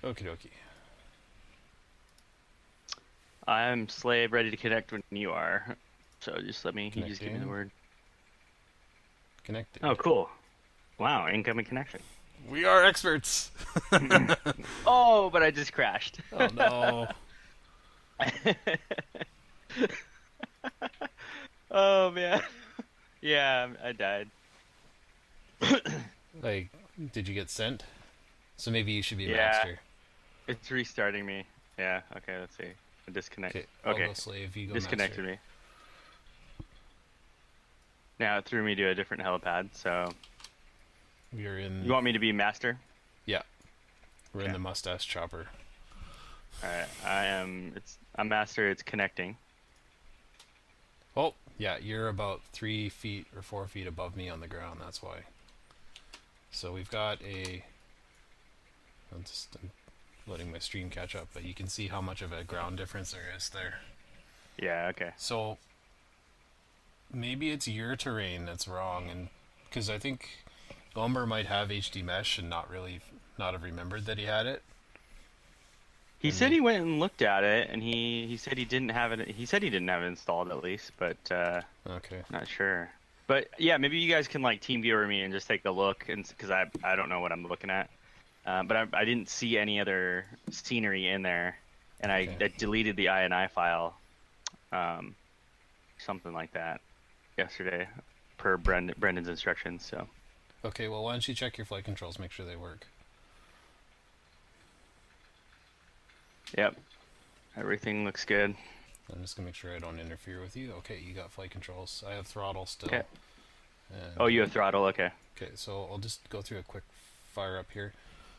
Okie dokie. I'm slave ready to connect when you are. So just let me, you just give me the Connecting. word. Oh, Connected. cool. Wow, incoming connection. We are experts! Oh, but I just crashed. Oh no. Oh man. Yeah, I died. Like, did you get sent? So maybe you should be Yeah, master. it's restarting me. Yeah, okay, let's see. Disconnect. Okay, I'll Okay, go slave, you go master. disconnected me. Now it threw me to a different helipad, so We're you in. want me to be master? Yeah, we're in Okay. the mustache chopper. Alright, I'm master, it's connecting. Oh, yeah, you're about 3 feet or 4 feet above me on the ground, that's why. So we've got a. I'm letting my stream catch up, but you can see how much of a ground difference there is there. Yeah, okay. So maybe it's your terrain that's wrong, and because I think Gomer might have HD mesh and not have remembered that he had it, He and said maybe he went and looked at it, and he said he didn't have it. He said he didn't have it installed at least, but okay, not sure. But yeah, maybe you guys can like team viewer me and just take a look, and because I don't know what I'm looking at. But I didn't see any other scenery in there, and okay, I deleted the INI file, um, something like that, yesterday, per Brendan's instructions. So okay. Well, why don't you check your flight controls, make sure they work. yep, everything looks good. I'm just gonna make sure I don't interfere with you. Okay, you got flight controls. I have throttle Okay. still, Oh, and you have throttle. Okay. okay. So I'll just go through a quick fire up here.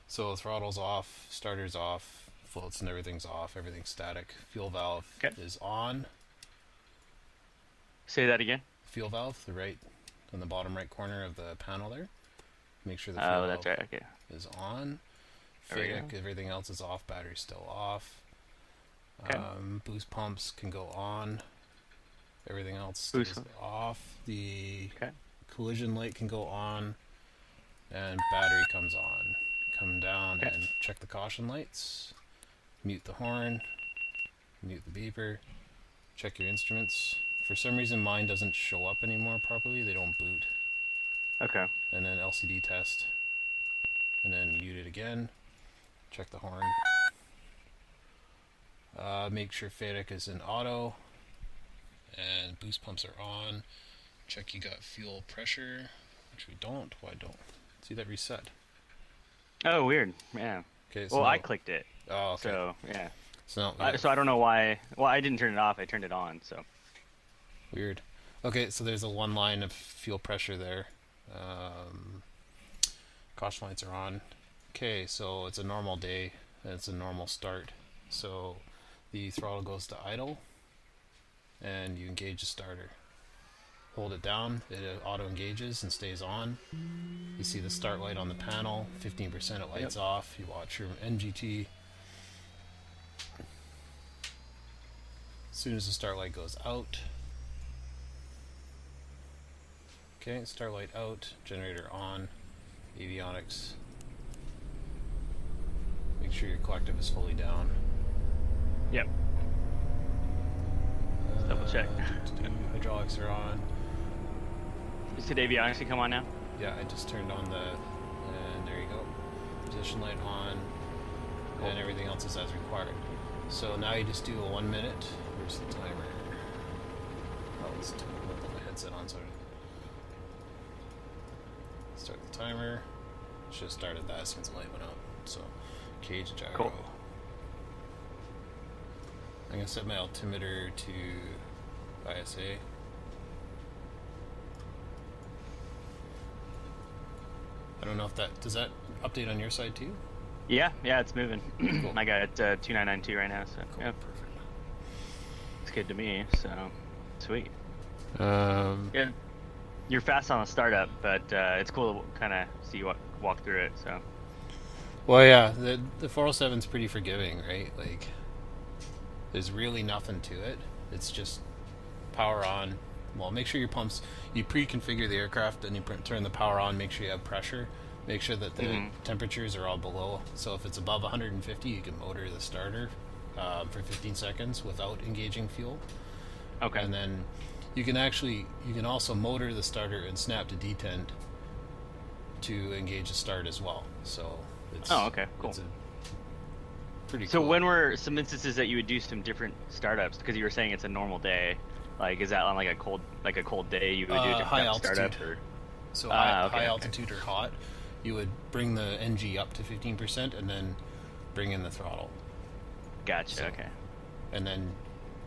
So throttle's off, starter's off, floats and everything's off, everything's static. Fuel valve Okay. is on. Say that again. Fuel valve, the right in the bottom right corner of the panel there. Make sure the fuel Oh, that's valve right. Okay. is on. There we FADEC, go. everything else is off. Battery's still off. Okay. Boost pumps can go on. Everything else Boost. stays off. The Okay. collision light can go on, and battery comes on. Come down Okay. and check the caution lights. Mute the horn. Mute the beeper. Check your instruments. For some reason, mine doesn't show up anymore properly. They don't boot. Okay. And then LCD test. And then mute it again. Check the horn. Make sure FADEC is in auto. And boost pumps are on. Check you got fuel pressure, which we don't. Why don't? See that reset. Oh, weird. Yeah. Okay, so Well, I now. clicked it, Oh, okay. so yeah. So now we got So I don't know why. Well, I didn't turn it off. I turned it on. So weird. Okay, so there's a one line of fuel pressure there. Um, Caution lights are on. Okay, so it's a normal day and it's a normal start. So the throttle goes to idle and you engage the starter. Hold it down, it auto engages and stays on. You see the start light on the panel, 15% it yep. lights off. You watch your NGT. As soon as the start light goes out, okay, start light out, generator on, avionics. Make sure your collective is fully down. Yep. Let's double check. Hydraulics are on. Is the avionics come on now? Yeah, I just turned on the, and there you go. Position light on, Cool. and everything else is as required. So now you just do a 1 minute. Where's the timer? Oh, let's put my headset on so I start the timer. Should have started that since the light went up. So, cage gyro. Cool. I'm gonna set my altimeter to ISA. I don't know if that does that update on your side too. Yeah, yeah, it's moving. Cool. I got it 2992 right now, so Cool. yeah, Perfect. it's good to me. So sweet. Um, Yeah, you're fast on the startup, but it's cool to kind of see you walk through it. So well, yeah, the 407 is pretty forgiving, right? Like, there's really nothing to it. It's just power on. Well, make sure your pumps. You pre-configure the aircraft, then you turn the power on. Make sure you have pressure. Make sure that the Mm-hmm. temperatures are all below. So if it's above 150, you can motor the starter for 15 seconds without engaging fuel. Okay. And then you can also motor the starter and snap to detent to engage the start as well. So it's Oh, okay, cool. It's a pretty So cool. when were some instances that you would do some different startups? Because you were saying it's a normal day. Like, is that on like a cold day you would do a different High type of startup? altitude. Or So okay, high altitude or hot, you would bring the NG up to 15% and then bring in the throttle. gotcha. So- Okay. And then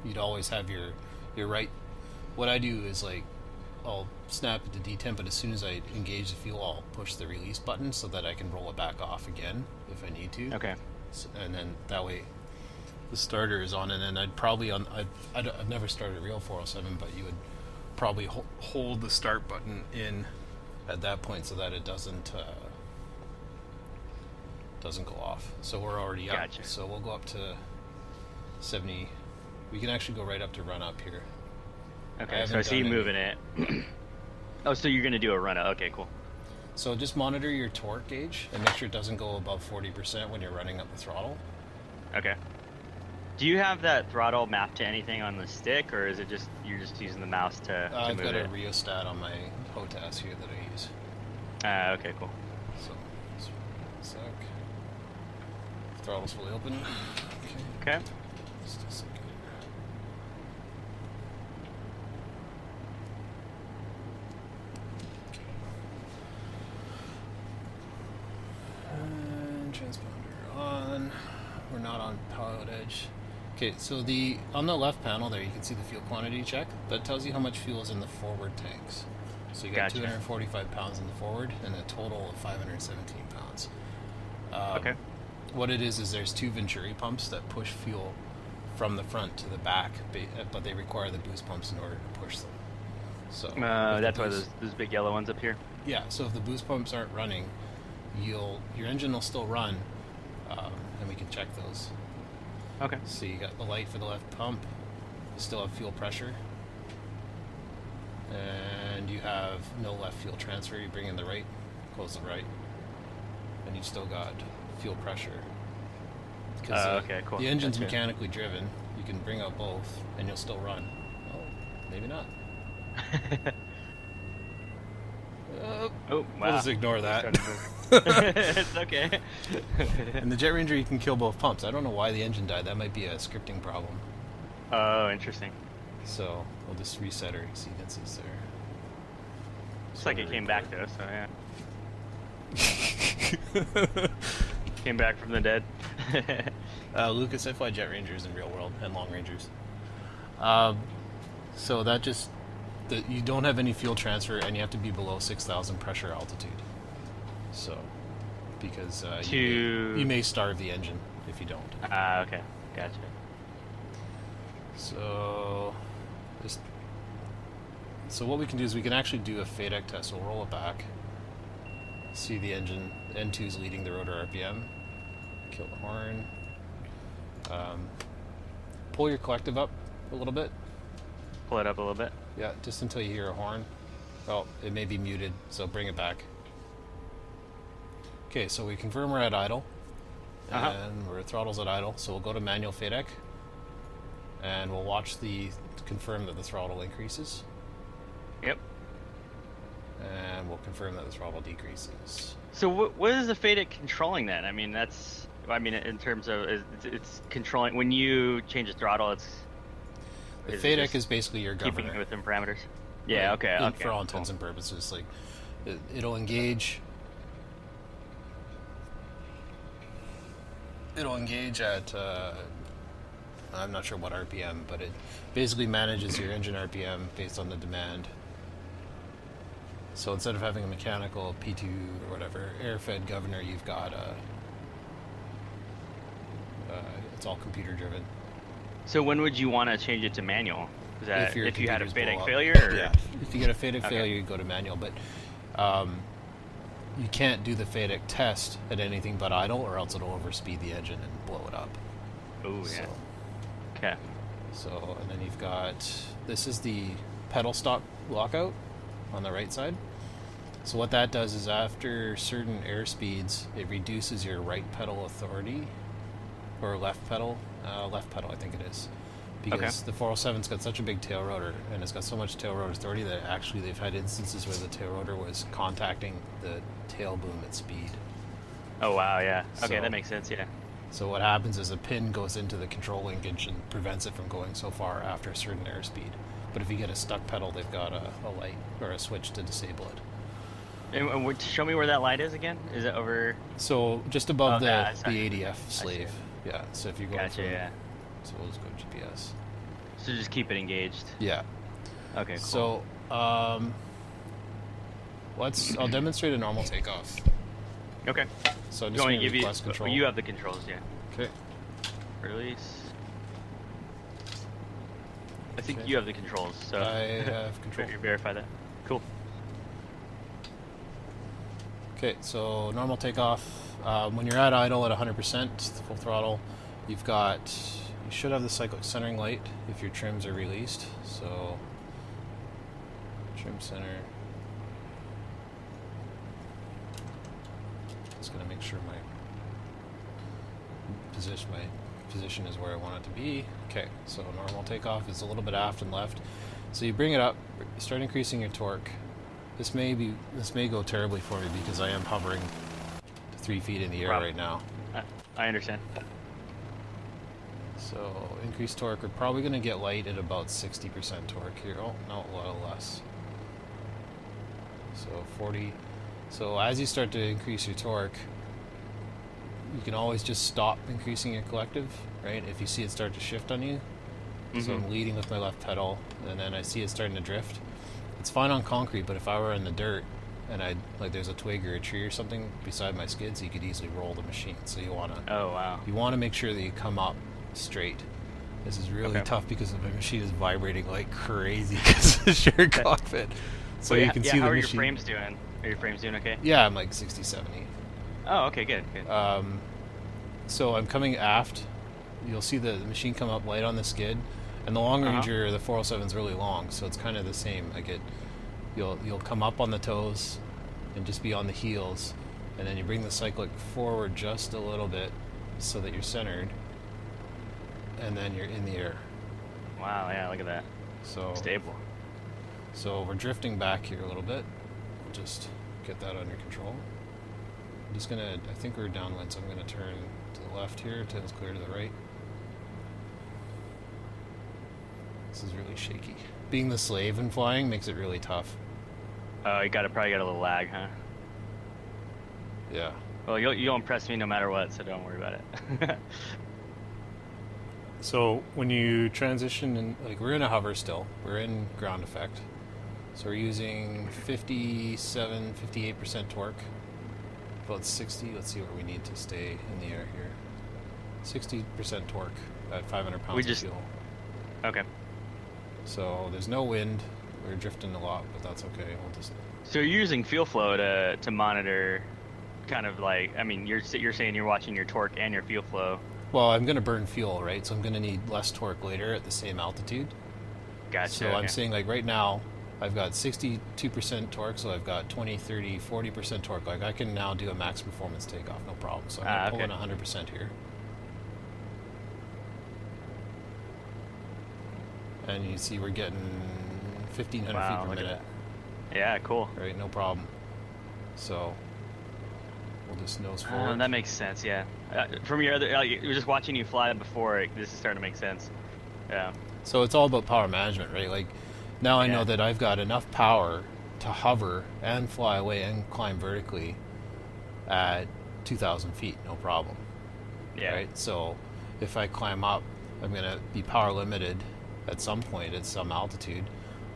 you'd always have your right. What I do is like I'll snap it to detent, but as soon as I engage the fuel, I'll push the release button so that I can roll it back off again if I need to. Okay. And then that way the starter is on, and then I've never started a real 407, but you would probably hold the start button in at that point so that it doesn't go off. So we're already up. Gotcha. So we'll go up to 70. We can actually go right up to run up here. Okay. So I see you moving it. Oh, so you're gonna do a run up? Okay, cool. So just monitor your torque gauge and make sure it doesn't go above 40% when you're running up the throttle. Okay. Do you have that throttle mapped to anything on the stick, or is it just you're just using the mouse to I've move got it? a rheostat on my HOTAS here that I use. Okay, cool. So, just a sec. Throttle's fully open. Okay. Okay. Just a second here. Okay. And transponder on. We're not on pilot edge. Okay, so on the left panel there, you can see the fuel quantity check. That tells you how much fuel is in the forward tanks. So you got Gotcha. 245 pounds in the forward and a total of 517 pounds. Okay. What it is there's two Venturi pumps that push fuel from the front to the back, but they require the boost pumps in order to push them. So if the That's why boost- those big yellow ones up here. Yeah, so if the boost pumps aren't running, your engine will still run, and we can check those. Okay. So you got the light for the left pump, you still have fuel pressure, and you have no left fuel transfer. You bring in the right, close the right, and you've still got fuel pressure. Because Okay, cool. the engine's Gotcha. mechanically driven, you can bring up both, and you'll still run. Oh, maybe not. Oh, We'll wow. just ignore that. It's okay. And the Jet Ranger, you can kill both pumps. I don't know why the engine died. That might be a scripting problem. Oh, interesting. So we'll just reset our exceedances there. Looks like it came back though, so yeah. Came back from the dead. Lucas, I fly Jet Rangers in real world and Long Rangers. So that just you don't have any fuel transfer, and you have to be below 6,000 pressure altitude. So because you may starve the engine if you don't. Okay, gotcha. So what we can do is we can actually do a FADEC test. We'll roll it back. See the engine. N2 is leading the rotor RPM. Kill the horn. Pull your collective up a little bit. Pull it up a little bit. Yeah, just until you hear a horn. Oh, it may be muted, so bring it back. Okay, so we confirm we're at idle. And we're throttles at idle, so we'll go to manual FADEC. And we'll watch to confirm that the throttle increases. Yep. And we'll confirm that the throttle decreases. So what is the FADEC controlling then? I mean, in terms of it's controlling when you change the throttle. The Is it FADEC just is basically your keeping governor. it within parameters. Yeah. Right? Okay. And Okay. for all intents and purposes, like it'll engage. It'll engage at. I'm not sure what RPM, but it basically manages your engine RPM based on the demand. So instead of having a mechanical P2 or whatever air-fed governor, you've got it's all computer driven. So when would you want to change it to manual? Is that your if you had a computers blow FADEC up. failure? Or? Yeah, if you get a FADEC Okay. failure, you go to manual. But you can't do the FADEC test at anything but idle, or else it'll overspeed the engine and blow it up. Oh yeah. Okay. So, and then you've got, this is the pedal stop lockout on the right side. So what that does is after certain airspeeds, it reduces your right pedal authority, or left pedal I think it is, Okay. because the 407's got such a big tail rotor and it's got so much tail rotor authority that actually they've had instances where the tail rotor was contacting the tail boom at speed. Oh wow, yeah. Okay, So- that makes sense. Yeah. So what happens is a pin goes into the control linkage and prevents it from going so far after a certain airspeed. But if you get a stuck pedal, they've got a light or a switch to disable it. Show me where that light is again. Is it over? So just above Oh, yeah, I the see ADF it. slave. Yeah. So if you go Gotcha. from, Yeah. so we'll just go GPS. So just keep it engaged. Yeah. Okay. Cool. So I'll demonstrate a normal takeoff. Okay. So I'm You just want going to give you? request control. You have the controls, yeah. Okay. Release. I think Okay. you have the controls, so I have control. verify that. Cool. Okay, so normal takeoff. When you're at idle at 100%, full throttle, you should have the cyclic centering light if your trims are released. So trim center. Just gonna make sure my position is where I want it to be. Okay, so normal takeoff is a little bit aft and left. So you bring it up, start increasing your torque. This may go terribly for me because I am hovering 3 feet in the air right now. I understand. So increase torque. We're probably going to get light at about 60% torque here. Oh no, a little less. So 40. So as you start to increase your torque, you can always just stop increasing your collective, right? If you see it start to shift on you. So I'm leading with my left pedal, and then I see it starting to drift. It's fine on concrete, but if I were in the dirt and there's a twig or a tree or something beside my skids, you could easily roll the machine. So you want to Oh wow. make sure that you come up straight. This is really Okay. tough because my machine is vibrating like crazy because of the shared cockpit. So Well, you can see the how are machine. your frames doing? Are your frames doing okay? Yeah, I'm like 60, 70. Oh, okay, good. So I'm coming aft. You'll see the machine come up light on the skid, and the long ranger, the 407 is really long, so it's kind of the same. You'll come up on the toes, and just be on the heels, and then you bring the cyclic forward just a little bit, so that you're centered, and then you're in the air. Wow, yeah, look at that. So Stable. So we're drifting back here a little bit. We'll just get that under control. I think we're downwind, so I'm gonna turn to the left here until it's clear to the right. This is really shaky. Being the slave and flying makes it really tough. You probably got a little lag, huh? Yeah. Well, you'll impress me no matter what, so don't worry about it. So when you transition, we're in a hover still. We're in ground effect. So we're using 57, 58% torque. About 60. Let's see where we need to stay in the air here. 60% torque at 500 pounds of fuel. Okay. So there's no wind. We're drifting a lot, but that's okay. We'll just. So you're using fuel flow to monitor, kind of like, I mean, you're saying you're watching your torque and your fuel flow. Well, I'm going to burn fuel, right? So I'm going to need less torque later at the same altitude. Gotcha. So I'm saying right now, I've got 62% torque, so I've got 20, 30, 40% torque. Like I can now do a max performance takeoff, no problem. So I'm going to pull in 100% here. And you see we're getting 1,500 feet per minute. Yeah, cool. Right, no problem. So we'll just nose forward. That makes sense, yeah. From your other, just watching you fly before, this is starting to make sense. Yeah. So it's all about power management, right? Like now I know that I've got enough power to hover and fly away and climb vertically at 2,000 feet, no problem. Yeah. Right? So if I climb up, I'm going to be power limited at some point at some altitude,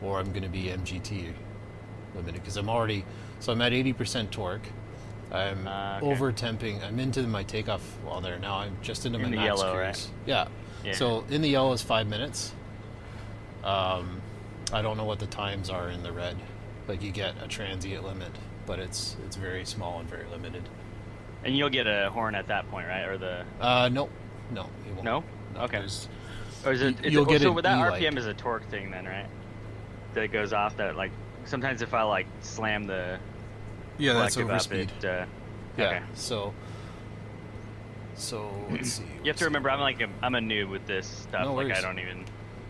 or I'm going to be MGT limited because I'm at 80% torque. I'm over temping. I'm into my takeoff while there now. I'm just into my max yellow, cruise. right? Yeah. So in the yellow is 5 minutes. I don't know what the times are in the red. Like you get a transient limit, but it's very small and very limited. And you'll get a horn at that point, right? Or the no, you won't. No? Okay. Or is it? You'll get so an that E-light. RPM is a torque thing then, right? That goes off. That like sometimes if I like slam the Yeah, that's collective up, overspeed. Yeah. okay. So let's see. You have to remember, I'm a noob with this stuff. No Like worries. I don't even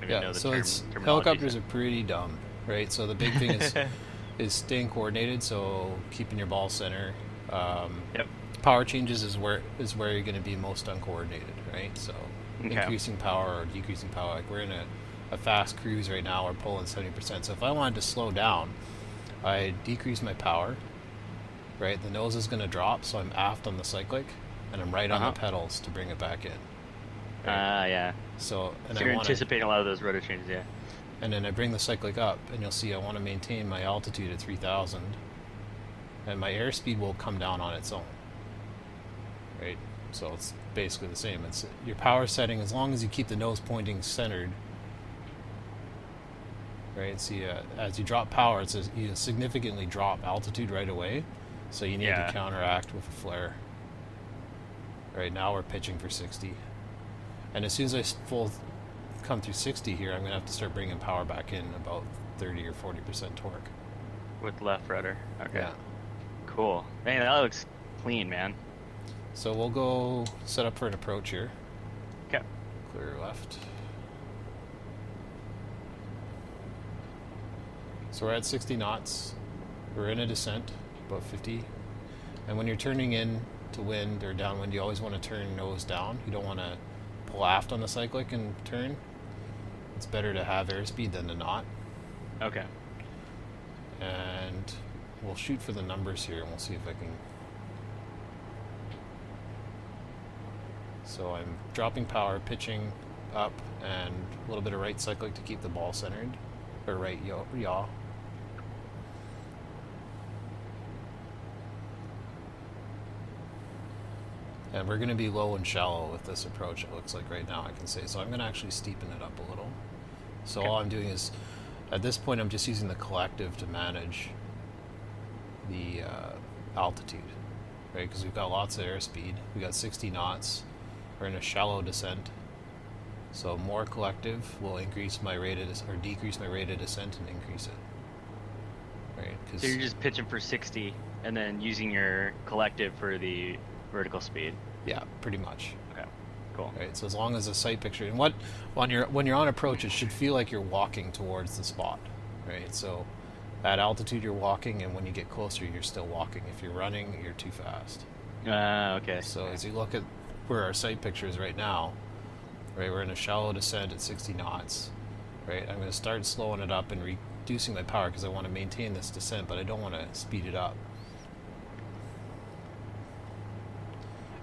Yeah. know the So it's terminology. helicopters are pretty dumb, right? So the big thing is staying coordinated. So keeping your ball center. Yep. Power changes is where you're going to be most uncoordinated, right? So Okay. increasing power or decreasing power. Like we're in a fast cruise right now. We're pulling 70%. So if I wanted to slow down, I decrease my power. Right, the nose is going to drop, so I'm aft on the cyclic, and I'm right on the pedals to bring it back in. Right? Yeah. So You're anticipating a lot of those rotor changes, yeah. And then I bring the cyclic up, and you'll see I want to maintain my altitude at 3,000, and my airspeed will come down on its own. Right, so it's basically the same. It's your power setting as long as you keep the nose pointing centered. Right, see, as you drop power, you significantly drop altitude right away. So you need to counteract with a flare. Right now we're pitching for 60. And as soon as I come through 60 here, I'm going to have to start bringing power back in about 30 or 40% torque. With left rudder. Okay. Yeah. Cool. Man, that looks clean, man. So we'll go set up for an approach here. Okay. Clear left. So we're at 60 knots. We're in a descent, about 50. And when you're turning in to wind or downwind, you always want to turn nose down. You don't want to pull aft on the cyclic and turn. It's better to have airspeed than to not. Okay. And we'll shoot for the numbers here and we'll see if I can. So I'm dropping power, pitching up, and a little bit of right cyclic to keep the ball centered, or right yaw. And we're going to be low and shallow with this approach, it looks like right now, I can say. So I'm going to actually steepen it up a little. So all I'm doing is, at this point, I'm just using the collective to manage the altitude, right? Because we've got lots of airspeed. We got 60 knots. We're in a shallow descent. So more collective will increase my rate of or decrease my rate of descent and increase it, right? So you're just pitching for 60 and then using your collective for the vertical speed. Yeah, pretty much. Okay, cool. Right, so as long as the sight picture and when you're on approach, it should feel like you're walking towards the spot, right? So at altitude you're walking, and when you get closer you're still walking. If you're running, you're too fast. Okay. So as you look at where our sight picture is right now, right, we're in a shallow descent at 60 knots, right? I'm going to start slowing it up and reducing my power because I want to maintain this descent, but I don't want to speed it up.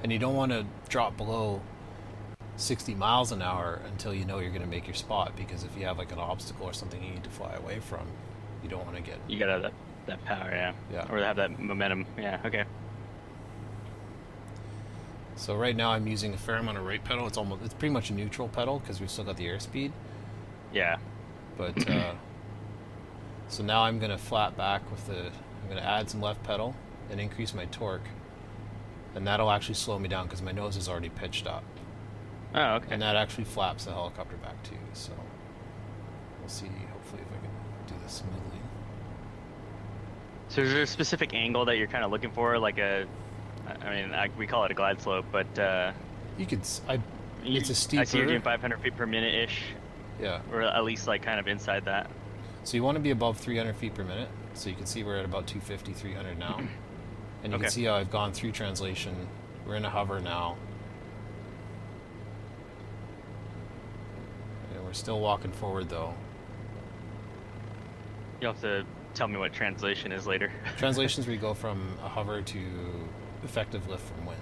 And you don't want to drop below 60 miles an hour until you know you're going to make your spot, because if you have like an obstacle or something you need to fly away from, you don't want to get... You gotta have that power, yeah. Or have that momentum, yeah, okay. So right now I'm using a fair amount of right pedal. It's pretty much a neutral pedal because we've still got the airspeed. Yeah. But, so now I'm going to flat back I'm going to add some left pedal and increase my torque. And that'll actually slow me down because my nose is already pitched up. Oh, okay. And that actually flaps the helicopter back too. So we'll see, hopefully, if I can do this smoothly. So is there a specific angle that you're kind of looking for? Like we call it a glide slope, but you could, it's a steeper. I see you're doing 500 feet per minute-ish. Yeah. Or at least like kind of inside that. So you want to be above 300 feet per minute. So you can see we're at about 250, 300 now. And you can see how I've gone through translation. We're in a hover now. And we're still walking forward though. You'll have to tell me what translation is later. Translations where you go from a hover to effective lift from wind.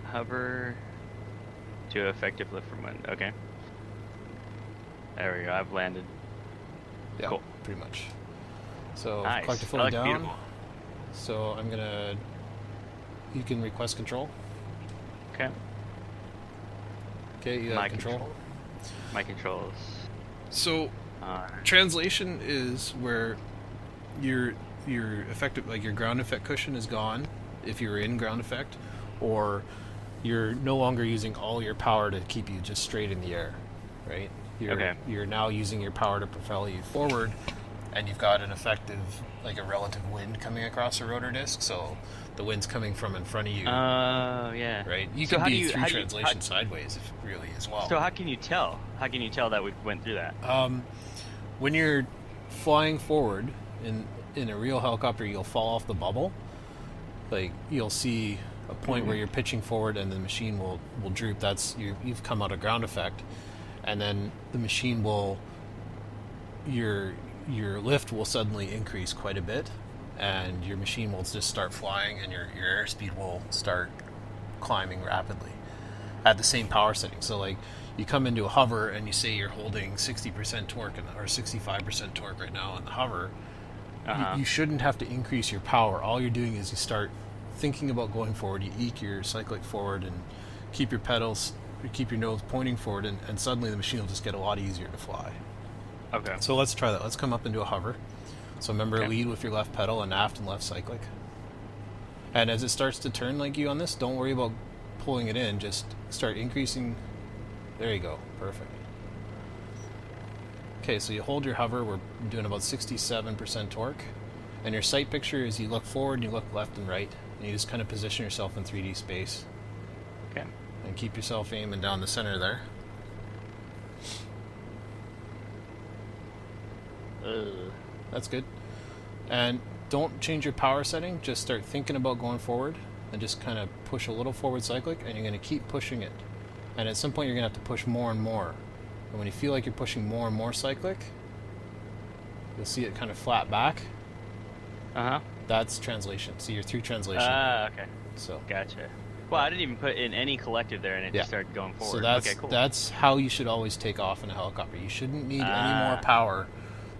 Hover to effective lift from wind. Okay. There we go. I've landed. Yeah, cool. Pretty much. So nice. collective fully down. Beautiful. So you can request control. Okay. Okay, you have control. My controls. So translation is where your effective, like your ground effect cushion is gone if you're in ground effect, or you're no longer using all your power to keep you just straight in the air, right? You're now using your power to propel you forward, and you've got an effective, like a relative wind coming across the rotor disc, so the wind's coming from in front of you, Oh, yeah. right? You So can how do be you through how do you translation sideways, if really, as well. so how can you tell? How can you tell that we went through that? When you're flying forward in a real helicopter, you'll fall off the bubble. Like, you'll see a point where you're pitching forward and the machine will droop. That's you've come out of ground effect, and then the machine will your lift will suddenly increase quite a bit, and your machine will just start flying, and your airspeed will start climbing rapidly at the same power setting. So like, you come into a hover and you say you're holding 60% torque or 65% torque right now in the hover. You shouldn't have to increase your power. All you're doing is you start thinking about going forward. You eke your cyclic forward and keep your pedals, keep your nose pointing forward, and suddenly the machine will just get a lot easier to fly. Okay. So let's try that. Let's come up into a hover. So remember, lead with your left pedal and aft and left cyclic. And as it starts to turn like you on this, don't worry about pulling it in. Just start increasing. There you go. Perfect. Okay, so you hold your hover. We're doing about 67% torque. And your sight picture is you look forward and you look left and right. And you just kind of position yourself in 3D space. Okay. And keep yourself aiming down the center there. That's good. And don't change your power setting. Just start thinking about going forward and just kind of push a little forward cyclic, and you're going to keep pushing it. And at some point you're going to have to push more and more. And when you feel like you're pushing more and more cyclic, you'll see it kind of flat back. That's translation. See, you're through translation. Okay. So Gotcha. Well, I didn't even put in any collective there, and it just started going forward. So that's okay, cool. That's how you should always take off in a helicopter. You shouldn't need any more power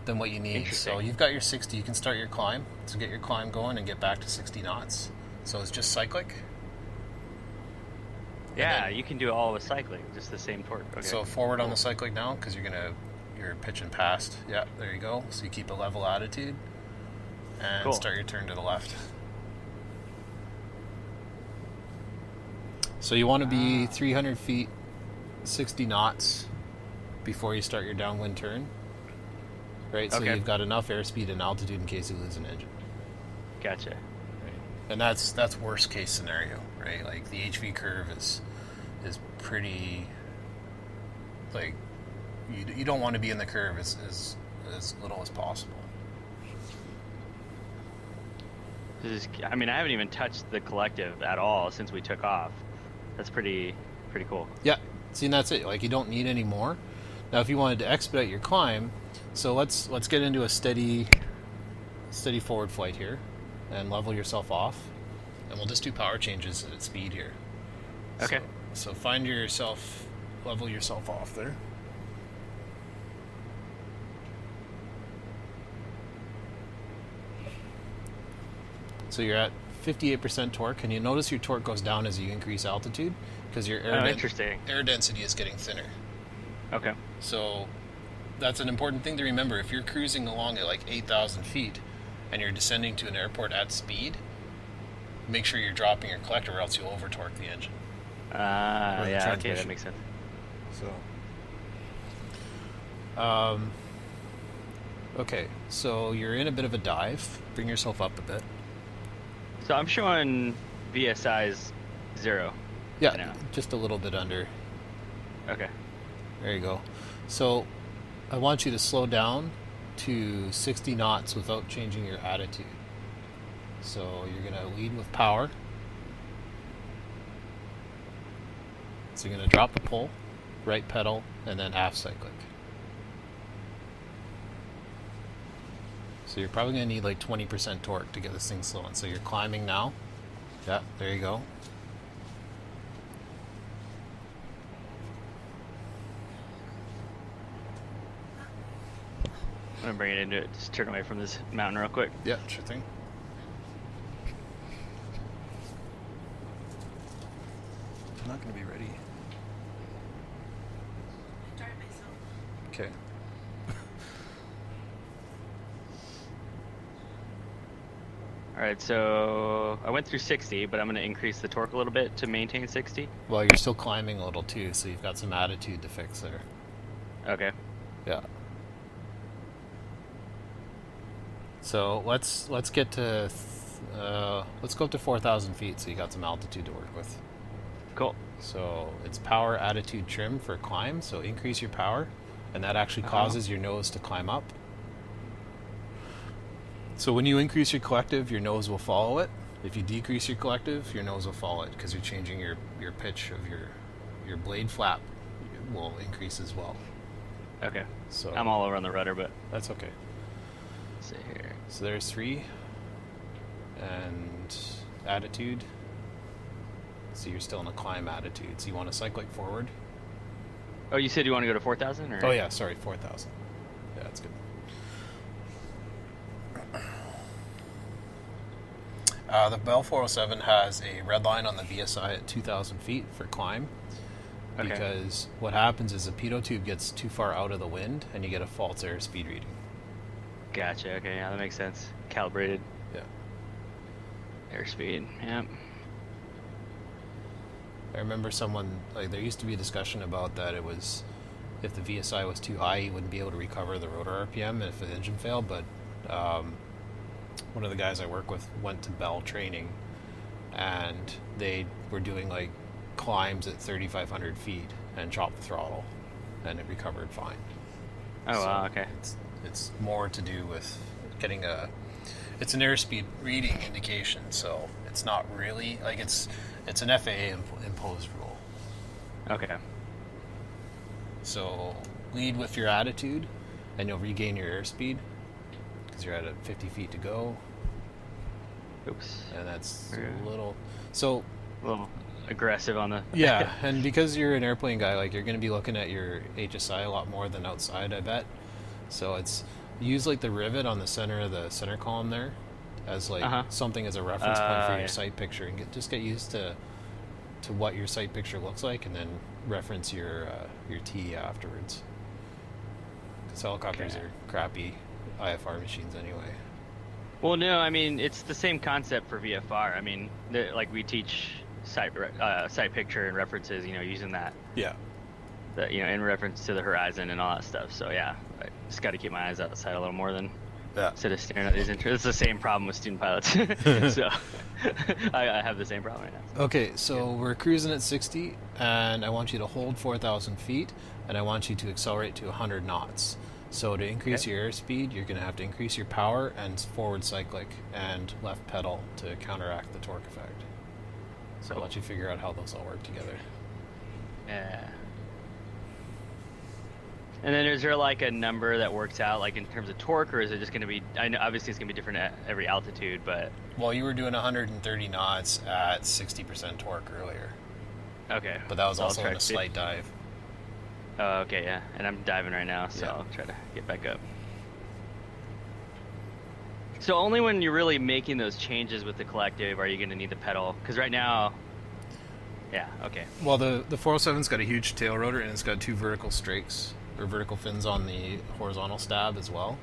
than what you need. So you've got your 60. You can start your climb. So get your climb going and get back to 60 knots. So it's just cyclic. Yeah, you can do all with cycling, just the same torque. Okay. So forward on the cyclic now, because you're pitching past. Yeah, there you go. So you keep a level attitude and start your turn to the left. So you want to be 300 feet, 60 knots before you start your downwind turn. Right, so you've got enough airspeed and altitude in case you lose an engine. Gotcha. Right. And that's worst case scenario, right? Like, the HV curve is pretty, like, you don't want to be in the curve as little as possible. I mean, I haven't even touched the collective at all since we took off. That's pretty cool. Yeah, see, and that's it. Like, you don't need any more. Now, if you wanted to expedite your climb, so let's get into a steady forward flight here, and level yourself off, and we'll just do power changes at speed here. Okay. So find yourself, level yourself off there. So you're at 58% torque, and you notice your torque goes down as you increase altitude because your air density is getting thinner. Okay. So that's an important thing to remember. If you're cruising along at like 8,000 feet and you're descending to an airport at speed, make sure you're dropping your collector or else you'll over torque the engine. Yeah, okay, that makes sense. So, okay, so you're in a bit of a dive. Bring yourself up a bit. So I'm showing VSI's 0. Yeah, now. Just a little bit under. Okay. There you go. So I want you to slow down to 60 knots without changing your attitude. So you're going to lead with power. So you're going to drop the pull, right pedal, and then aft cyclic. So you're probably going to need like 20% torque to get this thing slowing. So you're climbing now. Yeah, there you go. I'm going to bring it into it. Just turn away from this mountain real quick. Yeah, sure thing. I'm not going to be ready. Okay. Alright, so I went through 60, but I'm going to increase the torque a little bit to maintain 60. Well, you're still climbing a little too, so you've got some attitude to fix there. Okay. Yeah. So let's get to let's go up to 4,000 feet, so you got some altitude to work with. Cool. So it's power attitude trim for climb. So increase your power, and that actually causes your nose to climb up. So when you increase your collective, your nose will follow it. If you decrease your collective, your nose will follow it because you're changing your pitch of your blade flap will increase as well. Okay. So I'm all over on the rudder, but that's okay. let's see here. So there's 3, and attitude. So you're still in a climb attitude. So you want to cyclic forward. Oh, you said you want to go to 4,000, or? Oh yeah, sorry, 4,000. Yeah, that's good. The Bell 407 has a red line on the VSI at 2,000 feet for climb. Okay. Because what happens is the pitot tube gets too far out of the wind, and you get a false airspeed reading. Gotcha. Okay, yeah, that makes sense. Calibrated Yeah. airspeed. Yep. I remember there used to be a discussion about that it was, if the VSI was too high, you wouldn't be able to recover the rotor RPM if the engine failed, but one of the guys I work with went to Bell training, and they were doing like climbs at 3,500 feet and chopped the throttle, and it recovered fine. Oh, so wow, okay. It's more to do with getting it's an airspeed reading indication, so it's not really like it's an FAA imposed rule. Okay. So lead with your attitude, and you'll regain your airspeed because you're at 50 feet to go. Oops. And that's Okay. a little. So. A little aggressive on the. Yeah, and because you're an airplane guy, like, you're going to be looking at your HSI a lot more than outside, I bet. So it's use like the rivet on the center of the center column there as like something as a reference point for your sight picture, and get used to what your sight picture looks like, and then reference your T afterwards. Because helicopters are crappy IFR machines anyway. Well, no, I mean, it's the same concept for VFR. I mean, like we teach sight picture and references, using that. Yeah. In reference to the horizon and all that stuff. So yeah, I just got to keep my eyes outside a little more than instead of staring at these intros. It's the same problem with student pilots. So I have the same problem right now. Okay, so we're cruising at 60, and I want you to hold 4,000 feet, and I want you to accelerate to 100 knots. So to increase your airspeed, you're going to have to increase your power and forward cyclic and left pedal to counteract the torque effect. So I'll let you figure out how those all work together. Yeah. And then is there like a number that works out like in terms of torque, or is it just going to be, I know obviously it's going to be different at every altitude, but... Well, you were doing 130 knots at 60% torque earlier. Okay. But that was also in a slight dive. Oh, okay, yeah. And I'm diving right now, so I'll try to get back up. So only when you're really making those changes with the collective are you going to need the pedal? Because right now... Yeah, okay. Well, the 407's got a huge tail rotor, and it's got 2 vertical strakes, or vertical fins on the horizontal stab as well.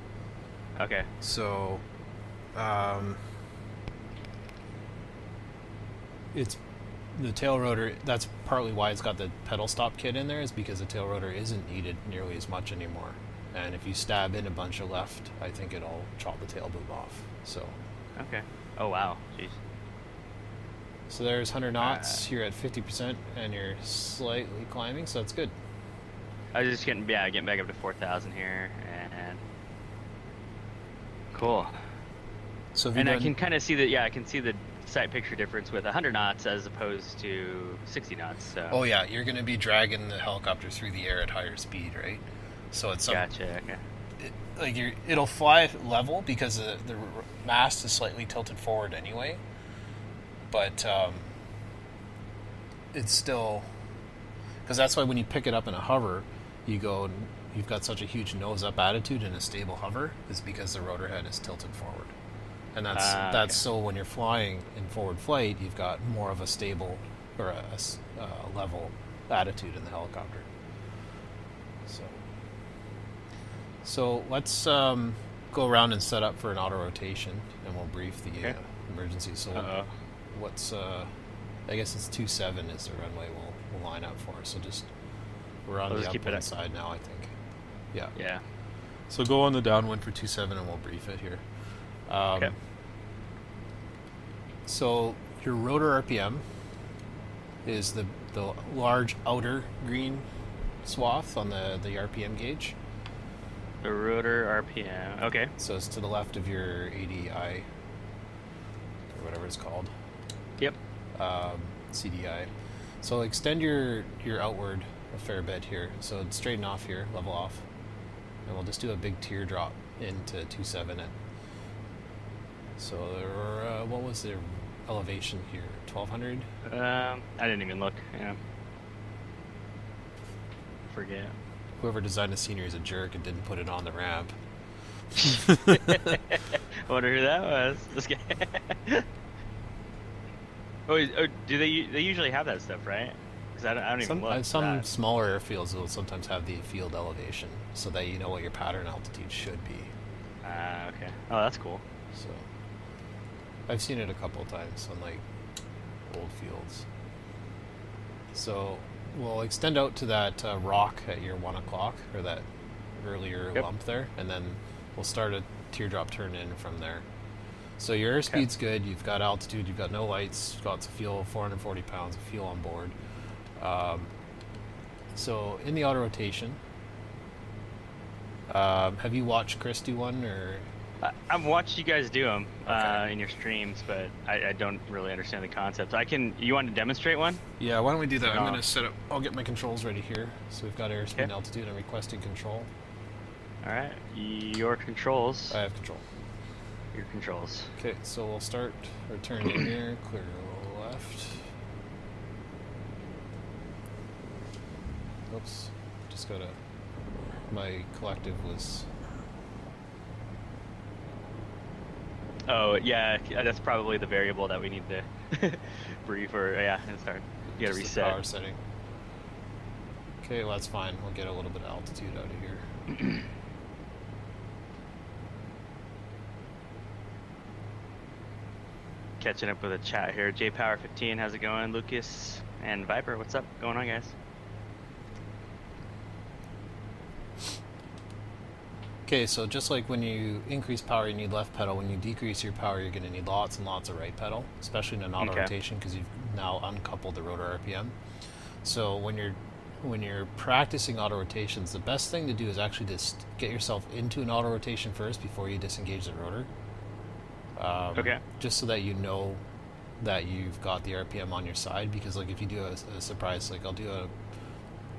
Okay. So, it's the tail rotor. That's partly why it's got the pedal stop kit in there, is because the tail rotor isn't needed nearly as much anymore. And if you stab in a bunch of left, I think it'll chop the tail boom off. So. Okay. Oh wow. Jeez. So there's 100 knots. You're at 50%, and you're slightly climbing, so that's good. I was just getting back up to 4,000 here, and cool. So I can kind of see I can see the sight picture difference with 100 knots as opposed to 60 knots. So. Oh yeah, you're going to be dragging the helicopter through the air at higher speed, right? So it's gotcha. Okay. It'll fly level because the mast is slightly tilted forward anyway, but it's still, because that's why when you pick it up in a hover, you've got such a huge nose up attitude in a stable hover, is because the rotor head is tilted forward. And that's so when you're flying in forward flight, you've got more of a stable or a level attitude in the helicopter. So let's go around and set up for an auto rotation, and we'll brief the emergency. So what's I guess it's 27 is the runway we'll line up for. So we're on the upwind side now, I think. Yeah. Yeah. So go on the downwind for 27, and we'll brief it here. Okay. So your rotor RPM is the large outer green swath on the RPM gauge. The rotor RPM. Okay. So it's to the left of your ADI or whatever it's called. Yep. CDI. So extend your outward a fair bit here. So straighten off here, level off, and we'll just do a big teardrop into 2.7 it. So what was the elevation here? 1200? I didn't even look. Yeah. Forget. Whoever designed the scenery is a jerk and didn't put it on the ramp. I wonder who that was. This guy. Oh, do they usually have that stuff, right? Because I don't even look. Some smaller airfields will sometimes have the field elevation, so that you know what your pattern altitude should be. Okay. Oh, that's cool. So I've seen it a couple times on like old fields. So we'll extend out to that rock at your 1 o'clock, or that earlier lump there, and then we'll start a teardrop turn in from there. So your airspeed's good, you've got altitude, you've got no lights, you've got some fuel, 440 pounds of fuel on board. So in the auto rotation, have you watched Chris do one, or? I've watched you guys do them in your streams, but I don't really understand the concept. You want to demonstrate one? Yeah, why don't we do that? I'm going to set up, I'll get my controls ready here. So we've got airspeed, altitude, and requesting control. All right, your controls. I have control. Your controls. Okay, so we'll start our turn in here, clear left. Oops, just gotta, my collective was... Oh, yeah, that's probably the variable that we need to brief, or, and start. You gotta reset. The power setting. Okay, well that's fine, we'll get a little bit of altitude out of here. Catching up with a chat here. JPower15, how's it going? Lucas and Viper, what's up? Going on, guys? Okay, so just like when you increase power, you need left pedal. When you decrease your power, you're going to need lots and lots of right pedal, especially in an auto rotation, because you've now uncoupled the rotor RPM. So when you're practicing auto rotations, the best thing to do is actually just get yourself into an auto rotation first before you disengage the rotor. Just so that you know that you've got the RPM on your side, because like if you do a surprise, like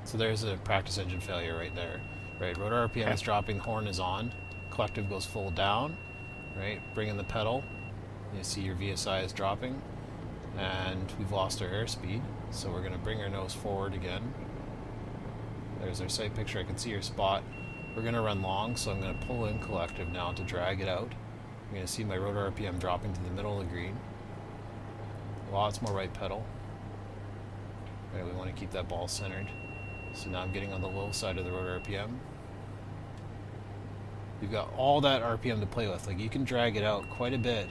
so there's a practice engine failure right there, right? Rotor RPM is dropping, horn is on, collective goes full down, right? Bring in the pedal, you see your VSI is dropping, and we've lost our airspeed, so we're going to bring our nose forward again. There's our sight picture, I can see your spot. We're going to run long, so I'm going to pull in collective now to drag it out. I'm going to see my rotor RPM dropping to the middle of the green. Lots more right pedal. Right, we want to keep that ball centered. So now I'm getting on the low side of the rotor RPM. You've got all that RPM to play with. Like you can drag it out quite a bit.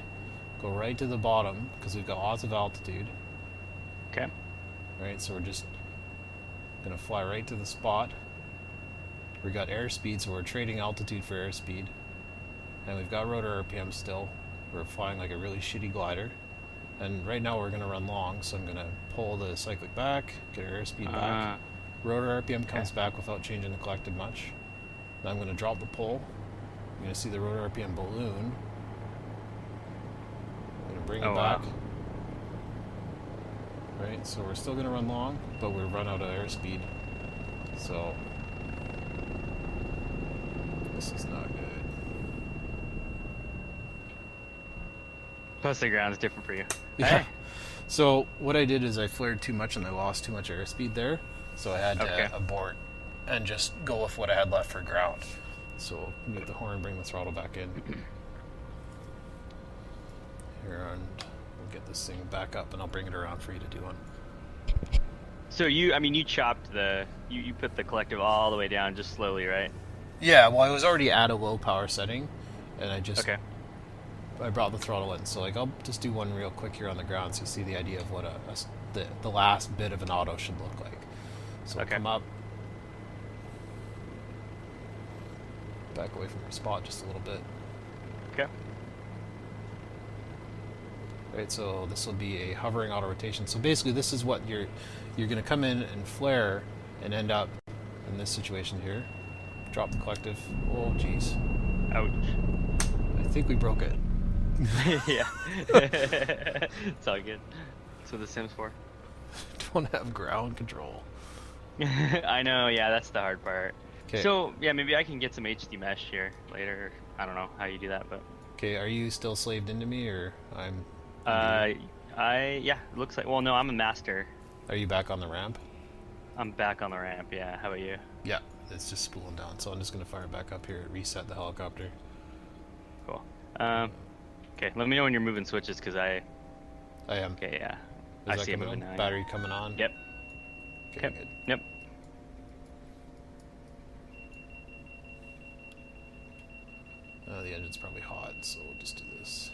Go right to the bottom because we've got lots of altitude. Okay. Right, so we're just going to fly right to the spot. We got airspeed, so we're trading altitude for airspeed. And we've got rotor RPM still. We're flying like a really shitty glider. And right now we're going to run long, so I'm going to pull the cyclic back, get our airspeed back. Rotor RPM comes back without changing the collective much. Now I'm going to drop the pull. You're going to see the rotor RPM balloon. I'm going to bring it back. Wow. Right, so we're still going to run long, but we've run out of airspeed. So this is not good. Plus the ground's different for you. Yeah. Hey. So what I did is I flared too much and I lost too much airspeed there. So I had to abort and just go with what I had left for ground. So mute the horn, bring the throttle back in. Here, and we'll get this thing back up and I'll bring it around for you to do one. So you chopped you put the collective all the way down just slowly, right? Yeah, well I was already at a low power setting and I just I brought the throttle in, so like I'll just do one real quick here on the ground so you see the idea of what the last bit of an auto should look like. So we'll come up, back away from our spot just a little bit. Okay. right? So this will be a hovering auto rotation. So basically, this is what you're going to come in and flare and end up in this situation here. Drop the collective. Oh, jeez. Ouch. I think we broke it. Yeah. It's all good. That's what the Sim's for. Don't have ground control. I know, yeah, that's the hard part. Okay. So, yeah, maybe I can get some HD mesh here later. I don't know how you do that, but... Okay, are you still slaved into me, or I'm... yeah, it looks like... Well, no, I'm a master. Are you back on the ramp? I'm back on the ramp, yeah. How about you? Yeah, it's just spooling down, so I'm just going to fire back up here, reset the helicopter. Cool. Okay, let me know when you're moving switches, because I am. Okay, yeah. I see it moving now. Battery coming on? Yep. Okay, good. Yep. The engine's probably hot, so we'll just do this.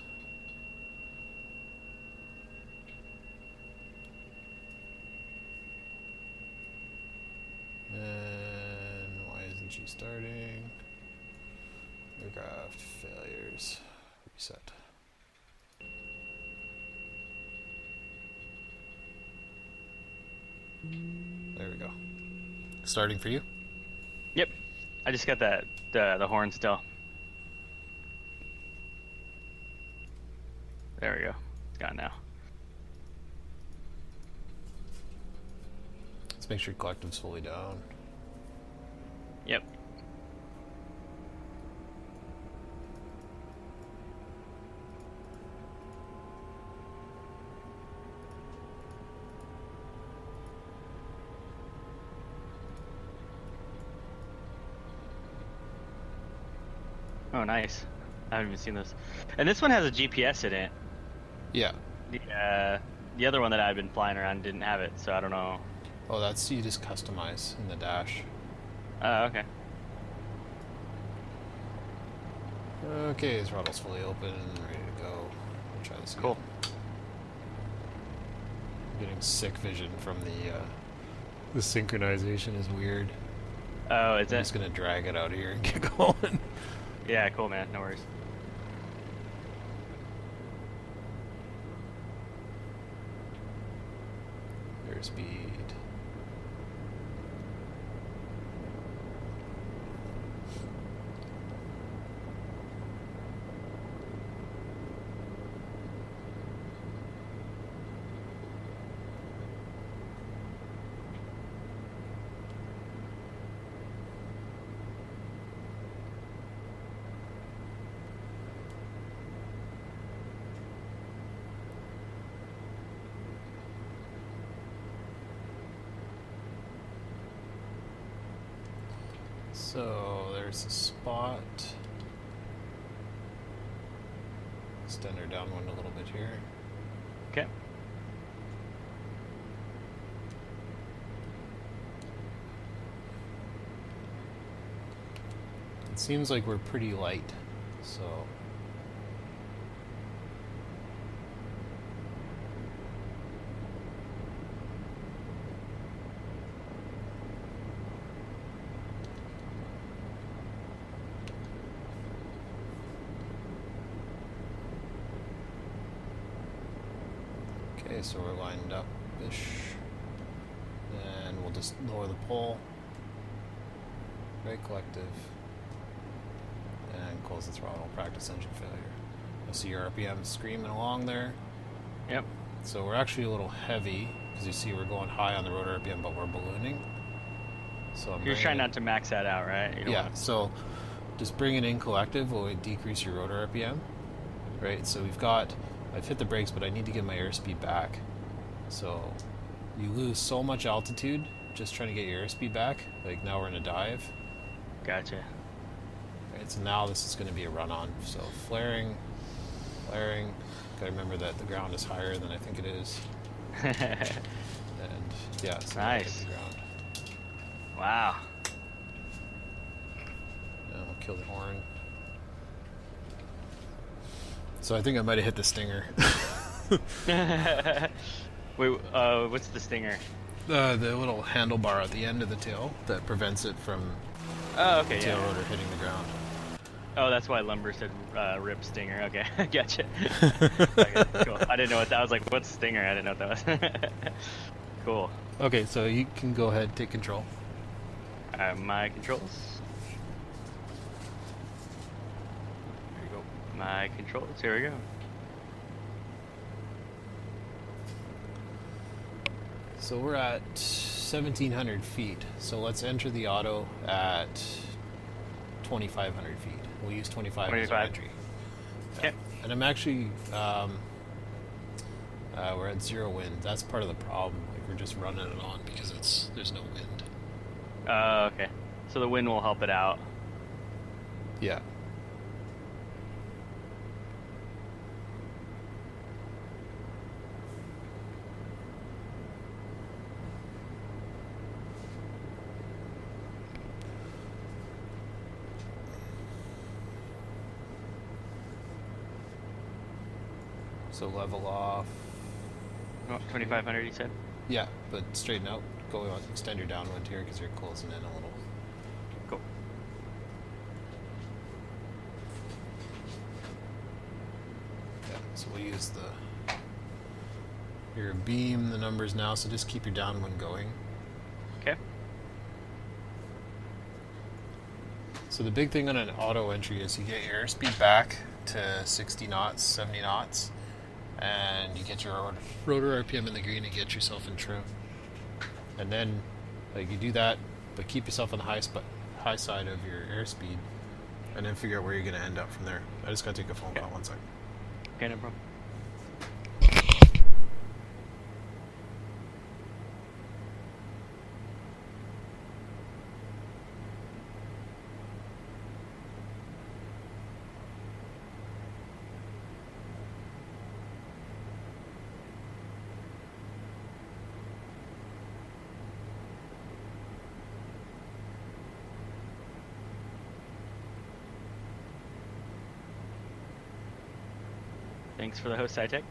And why isn't she starting? Aircraft failures. Reset. There we go. Starting for you? Yep. I just got that the horn still. There we go. It's gone now. Let's make sure collective's fully down. Yep. Oh, nice. I haven't even seen this. And this one has a GPS in it. Yeah. The other one that I've been flying around didn't have it, so I don't know. Oh, that's you just customize in the dash. Oh, okay. Okay, throttle's fully open and ready to go. We'll try this again. Cool. I'm getting sick vision from the synchronization is weird. Oh, is it? I'm just gonna drag it out of here and get going. Yeah, cool, man. No worries. Airspeed. So there's a spot. Extend her downwind a little bit here. Okay. It seems like we're pretty light, so okay, so we're lined up-ish. And we'll just lower the pole. Right collective. And close the throttle. Practice engine failure. I see your RPM screaming along there. Yep. So we're actually a little heavy, because you see we're going high on the rotor RPM, but we're ballooning. So You're trying not to max that out, right? Yeah, so just bring it in collective will decrease your rotor RPM. Right, so I've hit the brakes, but I need to get my airspeed back. So you lose so much altitude just trying to get your airspeed back. Like now we're in a dive. Gotcha. Right, so now this is going to be a run-on. So flaring. Gotta remember that the ground is higher than I think it is. And yeah, it's nice. The ground. Wow. Now I'll kill the horn. So I think I might have hit the stinger. Wait, what's the stinger? The little handlebar at the end of the tail that prevents it from the tail rotor hitting the ground. Oh, that's why Lumber said rip Stinger. Okay, gotcha. Okay, cool. I didn't know what that was. Like, what's Stinger? I didn't know what that was. Cool. Okay, so you can go ahead, take control. My controls. There you go. My controls. Here we go. So we're at 1,700 feet. So let's enter the auto at 2,500 feet. We'll use 25 as our entry. Okay. And I'm actually, we're at 0 wind. That's part of the problem. Like, we're just running it on because there's no wind. Okay. So the wind will help it out. Yeah. So level off. Oh, 2,500 you said? Yeah, but straighten out. Go on, extend your downwind here because you're closing in a little. Cool. Yeah, so we'll use your beam, the numbers now, so just keep your downwind going. Okay. So the big thing on an auto entry is you get your airspeed back to 60 knots, 70 knots, and you get your rotor RPM in the green and get yourself in trim. And then, like, you do that, but keep yourself on the high side of your airspeed, and then figure out where you're going to end up from there. I just got to take a phone call. 1 second. Okay, no problem. Thanks for the host, SciTech.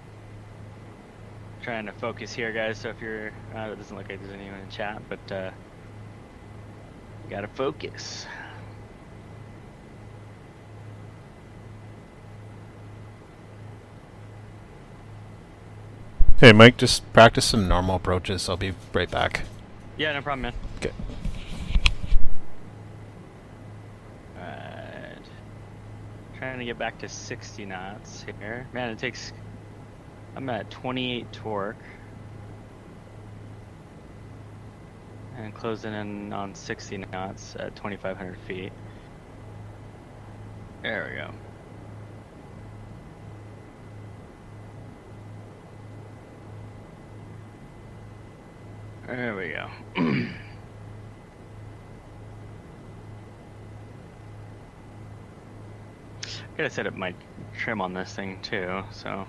Trying to focus here, guys. So if you're, it doesn't look like there's anyone in chat, but you gotta focus. Hey, Mike, just practice some normal approaches. I'll be right back. Yeah, no problem, man. Okay. Alright. Trying to get back to 60 knots here. Man, it takes... I'm at 28 torque. And closing in on 60 knots at 2,500 feet. There we go. There we go. I gotta set up my trim on this thing too, so.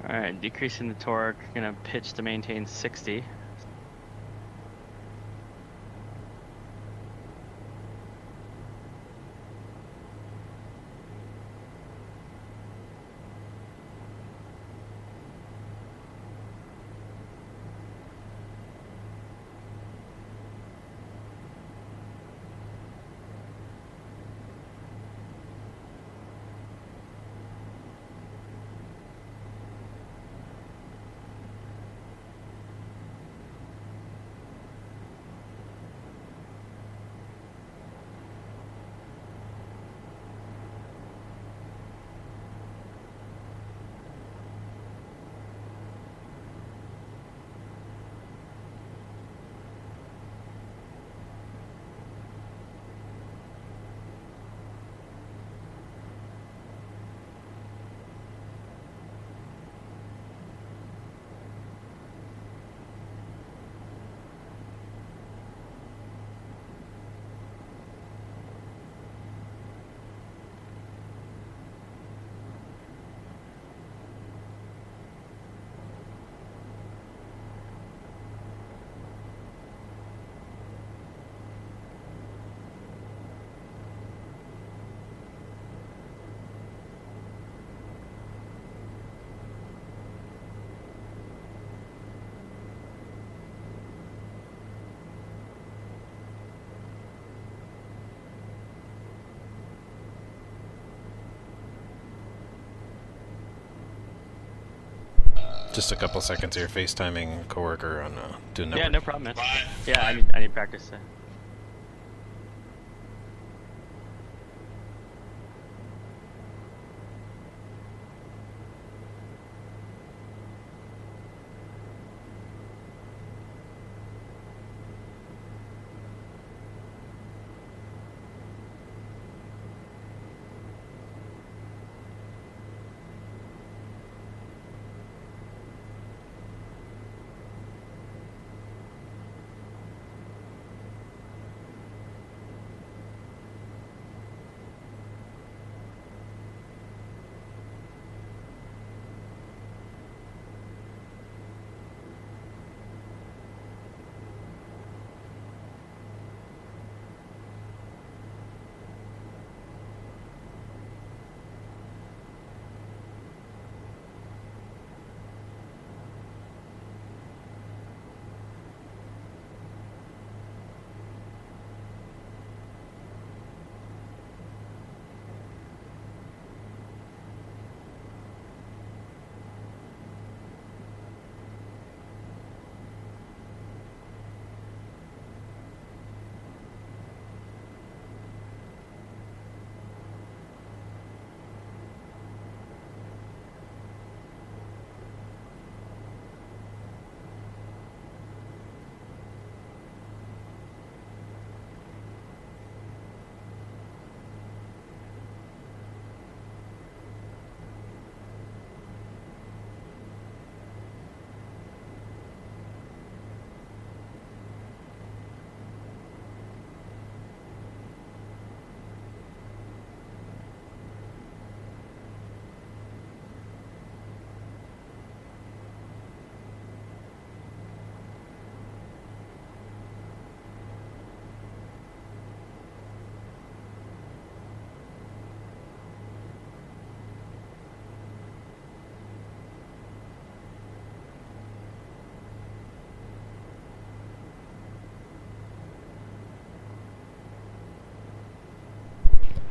Alright, decreasing the torque, gonna pitch to maintain 60. Just a couple seconds here, FaceTiming a coworker on doing network. Yeah, no problem, man. Yeah, I need practice.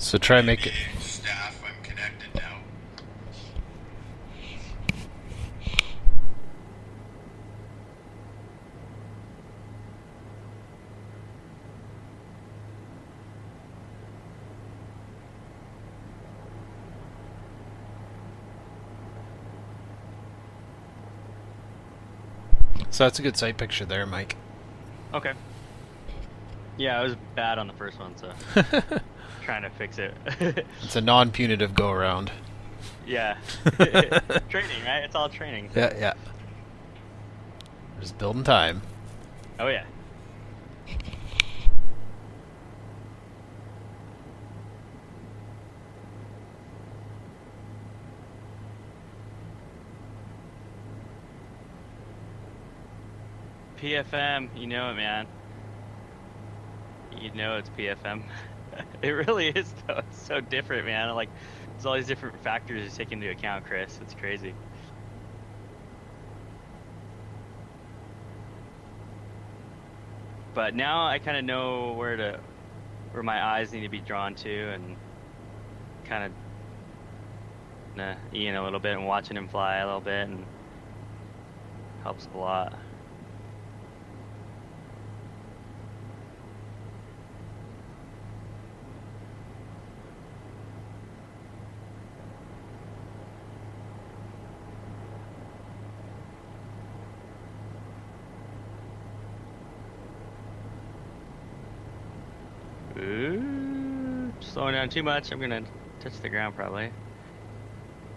So try make it. Staff, I'm connected now. So that's a good sight picture there, Mike. Okay. Yeah, I was bad on the first one, so trying to fix it. It's a non-punitive go-around. Yeah. Training, right? It's all training. Yeah. Just building time. Oh, yeah. PFM, you know it, man. You know it's PFM. It really is, though. It's so different, man. Like, there's all these different factors to take into account, Chris. It's crazy. But now I kind of know where my eyes need to be drawn to, and kind of eating a little bit and watching him fly a little bit, and helps a lot. Ooh, slowing down too much. I'm gonna touch the ground probably.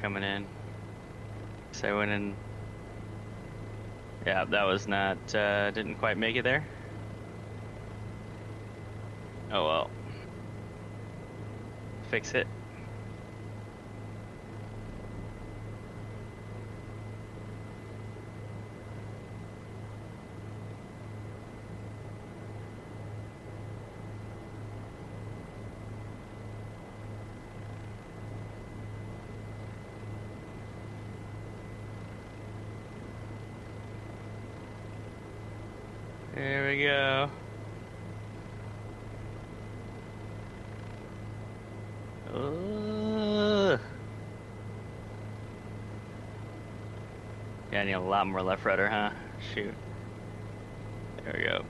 Coming in. So I went in. Yeah, that was not, didn't quite make it there. Oh well. Fix it. There we go. Yeah, I need a lot more left rudder, huh? Shoot. There we go.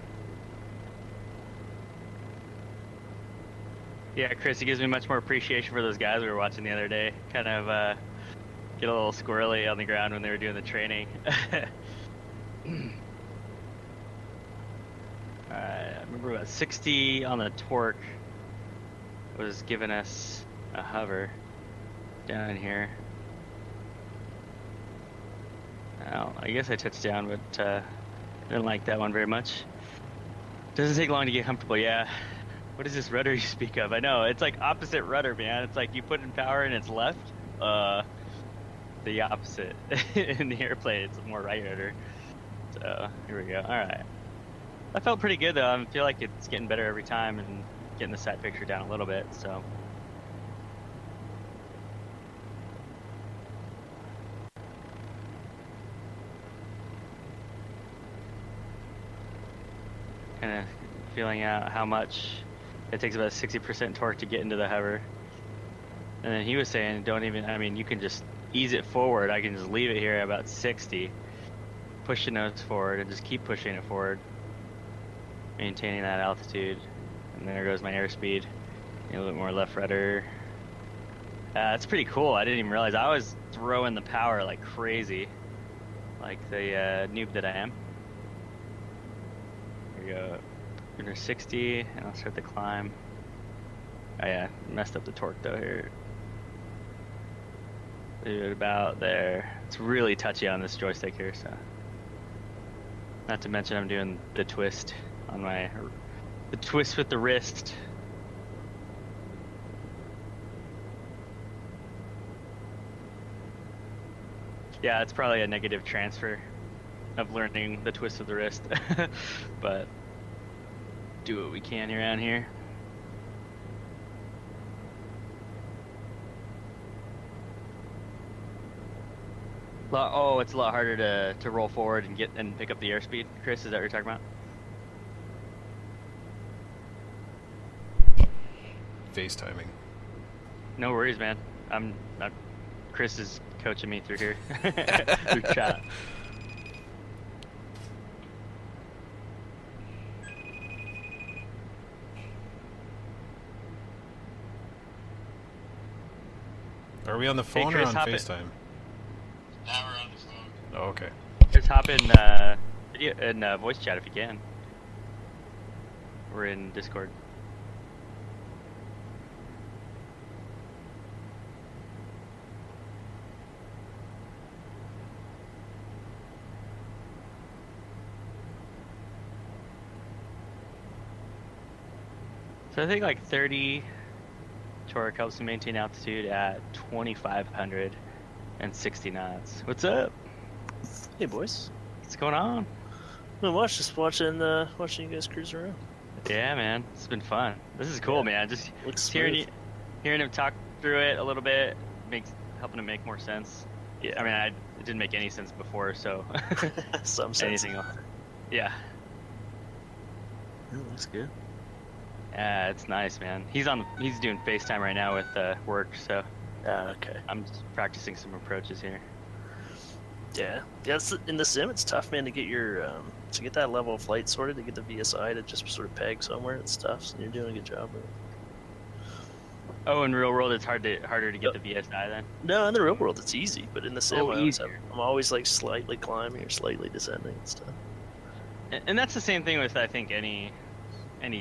Yeah, Chris, it gives me much more appreciation for those guys we were watching the other day. Kind of get a little squirrely on the ground when they were doing the training. I remember about 60 on the torque was giving us a hover down here. Well, I guess I touched down, but didn't like that one very much. Doesn't take long to get comfortable, yeah. What is this rudder you speak of? I know, it's like opposite rudder, man. It's like you put in power and it's left. The opposite. In the airplane, it's more right rudder. So, here we go. Alright. That felt pretty good, though. I feel like it's getting better every time and getting the side picture down a little bit, so. Kind of feeling out how much it takes about 60% torque to get into the hover. And then he was saying, don't even, I mean, you can just ease it forward. I can just leave it here at about 60, push the nose forward, and just keep pushing it forward, maintaining that altitude. And there goes my airspeed. A little bit more left rudder. That's pretty cool. I didn't even realize I was throwing the power like crazy, like the noob that I am. Here we go. Under 60, and I'll start the climb. Oh yeah, messed up the torque though here. Leave it about there. It's really touchy on this joystick here, so. Not to mention I'm doing the twist on the twist with the wrist. Yeah, it's probably a negative transfer of learning the twist of the wrist, but do what we can around here. Oh, it's a lot harder to roll forward and get and pick up the airspeed. Chris, is that what you're talking about? FaceTiming. No worries, man. I'm not. Chris is coaching me through here. Through chat. Are we on the phone Chris, or on FaceTime? Now we're on the phone. Oh, okay. Just hop in video in voice chat if you can. We're in Discord. So I think like 30 torque helps me maintain altitude at 2,500 and 60 knots. What's up? Hey boys. What's going on? Just watching you guys cruise around. Yeah, man, it's been fun. This is cool, man. Just hearing him talk through it a little bit helping him make more sense. Yeah. I mean, it didn't make any sense before, so Some sense. anything else. Yeah. That looks good. Yeah, it's nice, man. He's doing FaceTime right now with work, so Okay. I'm just practicing some approaches here. Yeah. In the sim, it's tough, man, to get your to get that level of flight sorted, to get the VSI to just sort of peg somewhere and stuff. So you're doing a good job of it. Oh, in real world, it's harder to get the VSI then. No, in the real world, it's easy, but in the sim, easier. I'm always like slightly climbing or slightly descending and stuff. And that's the same thing with I think any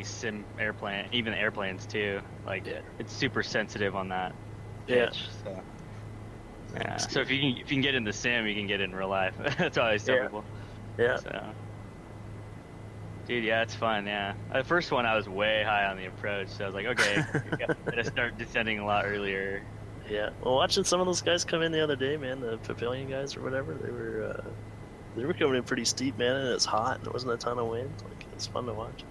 sim airplane, even airplanes too. Like it's super sensitive on that pitch. So. Yeah. So if you can get in the sim, you can get in real life. That's all I tell people. Yeah. So. Dude, yeah, it's fun. Yeah. The first one I was way high on the approach, so I was like, okay, gotta start descending a lot earlier. Yeah. Well, watching some of those guys come in the other day, man, the pavilion guys or whatever, they were coming in pretty steep, man, and it's hot and there wasn't a ton of wind. Like it's fun to watch.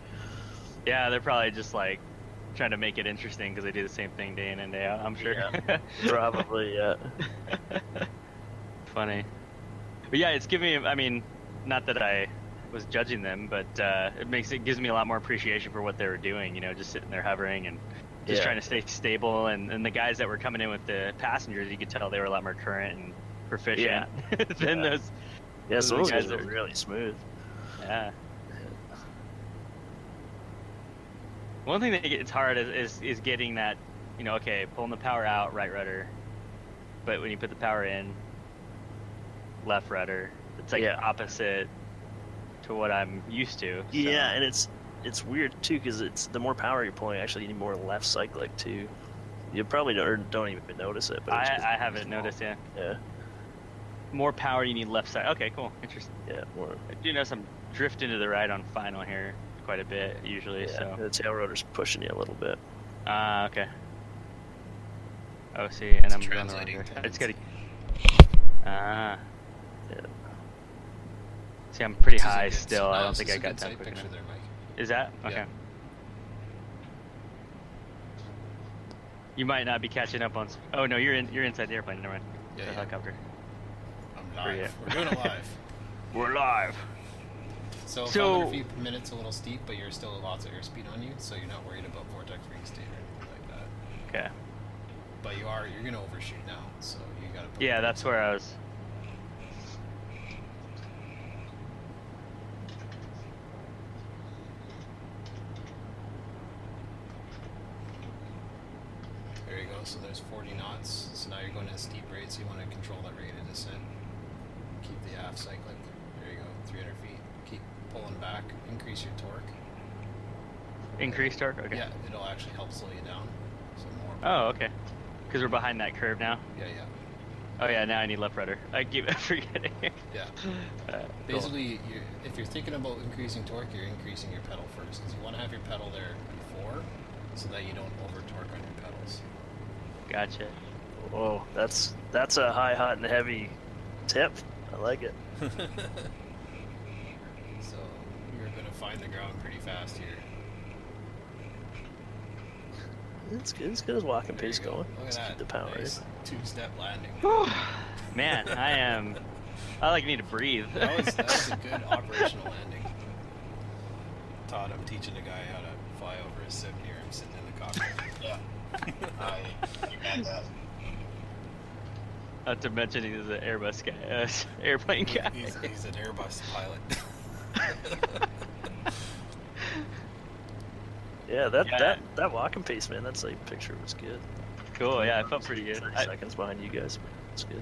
Yeah, they're probably just like trying to make it interesting because they do the same thing day in and day out, I'm sure. Yeah, probably, yeah. Funny. But yeah, it's giving me, I mean, not that I was judging them, but it gives me a lot more appreciation for what they were doing, you know, just sitting there hovering and just trying to stay stable. And the guys that were coming in with the passengers, you could tell they were a lot more current and proficient than Yeah, so those guys are are really smooth. Yeah. One thing that gets hard is getting that, you know, okay, pulling the power out, right rudder, but when you put the power in, left rudder, it's like opposite to what I'm used to. So. Yeah, and it's weird too because it's the more power you're pulling, actually, you need more left cyclic too. You probably don't even notice it. But I haven't noticed, yeah. Yeah. More power, you need left side. Okay, cool, interesting. Yeah, more. I do notice I'm drifting to the right on final here quite a bit usually. Yeah, so the tail rotor's pushing you a little bit. Okay. Oh, see, and I'm translating. going over. It's gotta. Yeah. See, I'm pretty high still. I don't think I got that quick enough. There, Mike. Is that okay? Yeah. You might not be catching up on. Oh no, you're inside the airplane. Never mind. Yeah, the helicopter. I'm live. We're doing it live. We're live. So 500 feet per minute's a little steep, but you're still lots of airspeed on you, so you're not worried about vortex ring state or anything like that. Okay. But you're gonna overshoot now, so you gotta. Yeah, that's where I was. There you go. So there's 40 knots. So now you're going at a steep rate, so you want to control that rate of descent. Keep the aft cyclic. There you go. 300 feet. Keep pulling back. Increase your torque. Increase torque. Okay. Yeah, it'll actually help slow you down. So more. Oh, okay. Because we're behind that curve now. Yeah. Oh yeah, now I need left rudder. I keep forgetting. Yeah. Basically, if you're thinking about increasing torque, you're increasing your pedal first, because you want to have your pedal there before, so that you don't over torque on your pedals. Gotcha. Whoa, that's a high, hot, and heavy tip. I like it. So you're gonna find the ground pretty fast here. It's good. It's good as walking pace going. Look at Let's that. keep the power. Nice two-step landing. Man, I like need to breathe. That was a good operational landing. Todd, I'm teaching a guy how to fly over a sim here. I'm sitting in the cockpit. Yeah. You got that. Not to mention he's an Airbus guy, airplane guy. He's an Airbus pilot. Yeah, that walking pace, man. That's like picture was good. Cool. Yeah, I felt pretty good. 30 seconds behind you guys. It's good.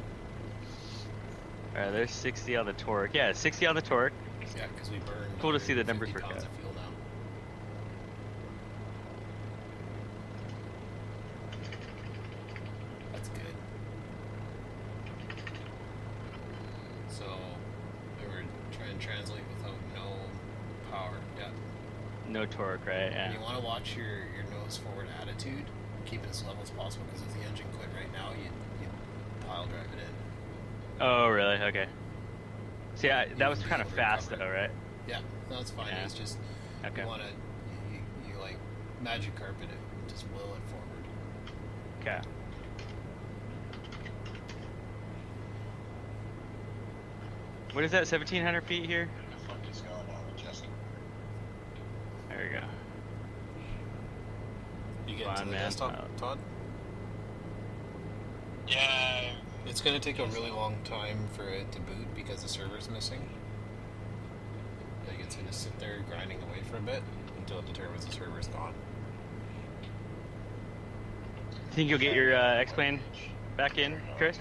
All right, there's 60 on the torque. Yeah, 60 on the torque. Yeah, because we burned. Cool to see the numbers 50 work pounds out. of fuel now. That's good. So we were trying to translate without no power. Yeah. No torque, right? And Yeah. you want to watch your nose forward attitude, keep it as level as possible, because if the engine quit right now, you pile drive it in. Oh, really? Okay. See, that You was wouldn't be kind of able to fast recover though, it. right? Yeah, no, it's fine. Yeah. It's just Okay. you want to you like magic carpet it, just will it forward. Okay. What is that? 1,700 feet here? What the fuck is going on with Justin? There we go. You get Fine, to the man. desktop, Todd? Yeah. It's going to take a really long time for it to boot because the server's missing. Like it's going to sit there grinding away for a bit until it determines the server's gone. Think you'll get your X-Plane back in, Chris?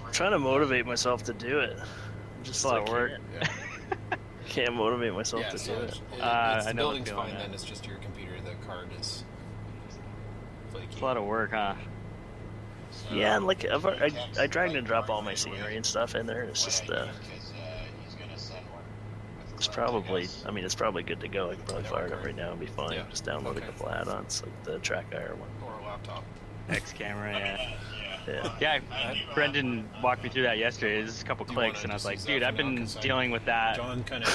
I'm trying to motivate myself to do it. Just a lot of work. Yeah. Can't motivate myself Yeah, to so do it's, it. I the know the building's feeling, fine yeah. then, it's just your computer, the card is flaky. It's a lot of work, huh? Yeah, and like I dragged and dropped all my scenery and stuff in there. And it's just he's gonna send one. it's probably it's probably good to go. I can probably fire it up right now and be fine. Yeah. Just download a Okay. couple add-ons like the track IR one. Or a laptop. X camera, yeah. Yeah. Yeah, Brendan walked me through that yesterday. There's a couple Do you wanna clicks, and I was just like, use dude, that I've for now? been 'Cause dealing with that John kind of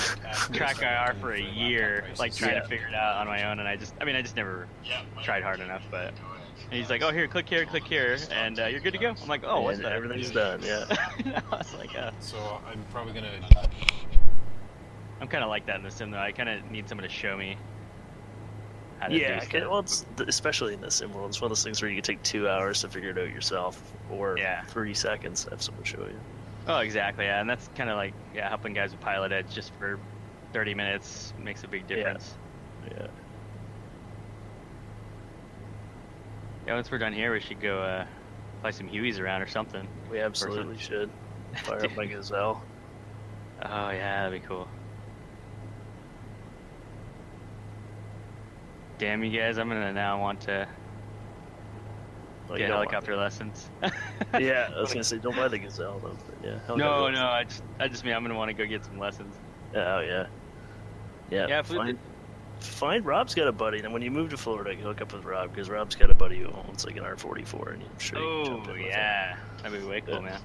track IR for a year, like trying to figure it out on my own, and I just never tried hard enough, but. And he's like, oh, here, click here, and you're good to go. I'm like, oh, what's And that? everything's done. Yeah. I was like, So I'm probably gonna. I'm kind of like that in the sim, though. I kind of need someone to show me how to Yeah, do stuff. well, especially in the sim world, it's one of those things where you can take 2 hours to figure it out yourself, or Yeah. 3 seconds to have someone show you. Oh, exactly. Yeah, and that's kind of like helping guys with pilot edge just for 30 minutes makes a big difference. Yeah. Yeah, once we're done here, we should go fly some Hueys around or something. We absolutely should. Fire up my Gazelle. Oh yeah, that'd be cool. Damn you guys, I'm gonna now want to get helicopter lessons. Yeah, I was gonna say don't buy the Gazelle though. But yeah. No, I just mean I'm gonna want to go get some lessons. Oh yeah. Yeah. Yeah. Find Rob's got a buddy, and when you move to Florida, you hook up with Rob because Rob's got a buddy who owns like an R44, and I'm sure you can jump in with him. That'd be way cool, man.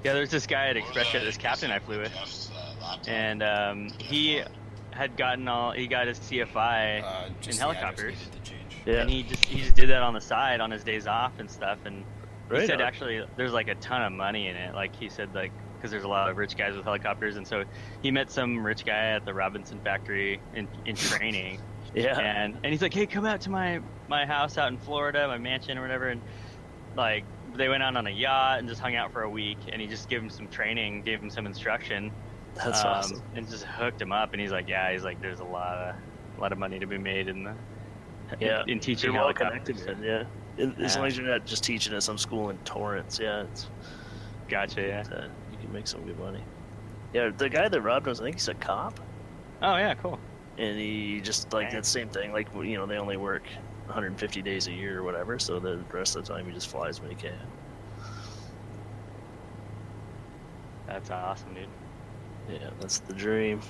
Yeah, there's this guy at ExpressJet, this captain I flew with, and he had gotten he got his CFI in helicopters, and he just did that on the side on his days off and stuff, and he said actually there's like a ton of money in it, like he said, like because there's a lot of rich guys with helicopters, and so he met some rich guy at the Robinson factory in training. And he's like, hey, come out to my house out in Florida, my mansion or whatever, and like they went out on a yacht and just hung out for a week, and he just gave him some training, gave him some instruction. That's awesome. And just hooked him up, and he's like, he's like, there's a lot of money to be made in in teaching helicopters. As long as you're not just teaching at some school in Torrance, Gotcha, you can make some good money. Yeah, the guy that Rob knows, I think he's a cop. Oh yeah, cool. And he just like that same thing, like they only work 150 days a year or whatever, so the rest of the time he just flies when he can. That's awesome, dude. Yeah, that's the dream.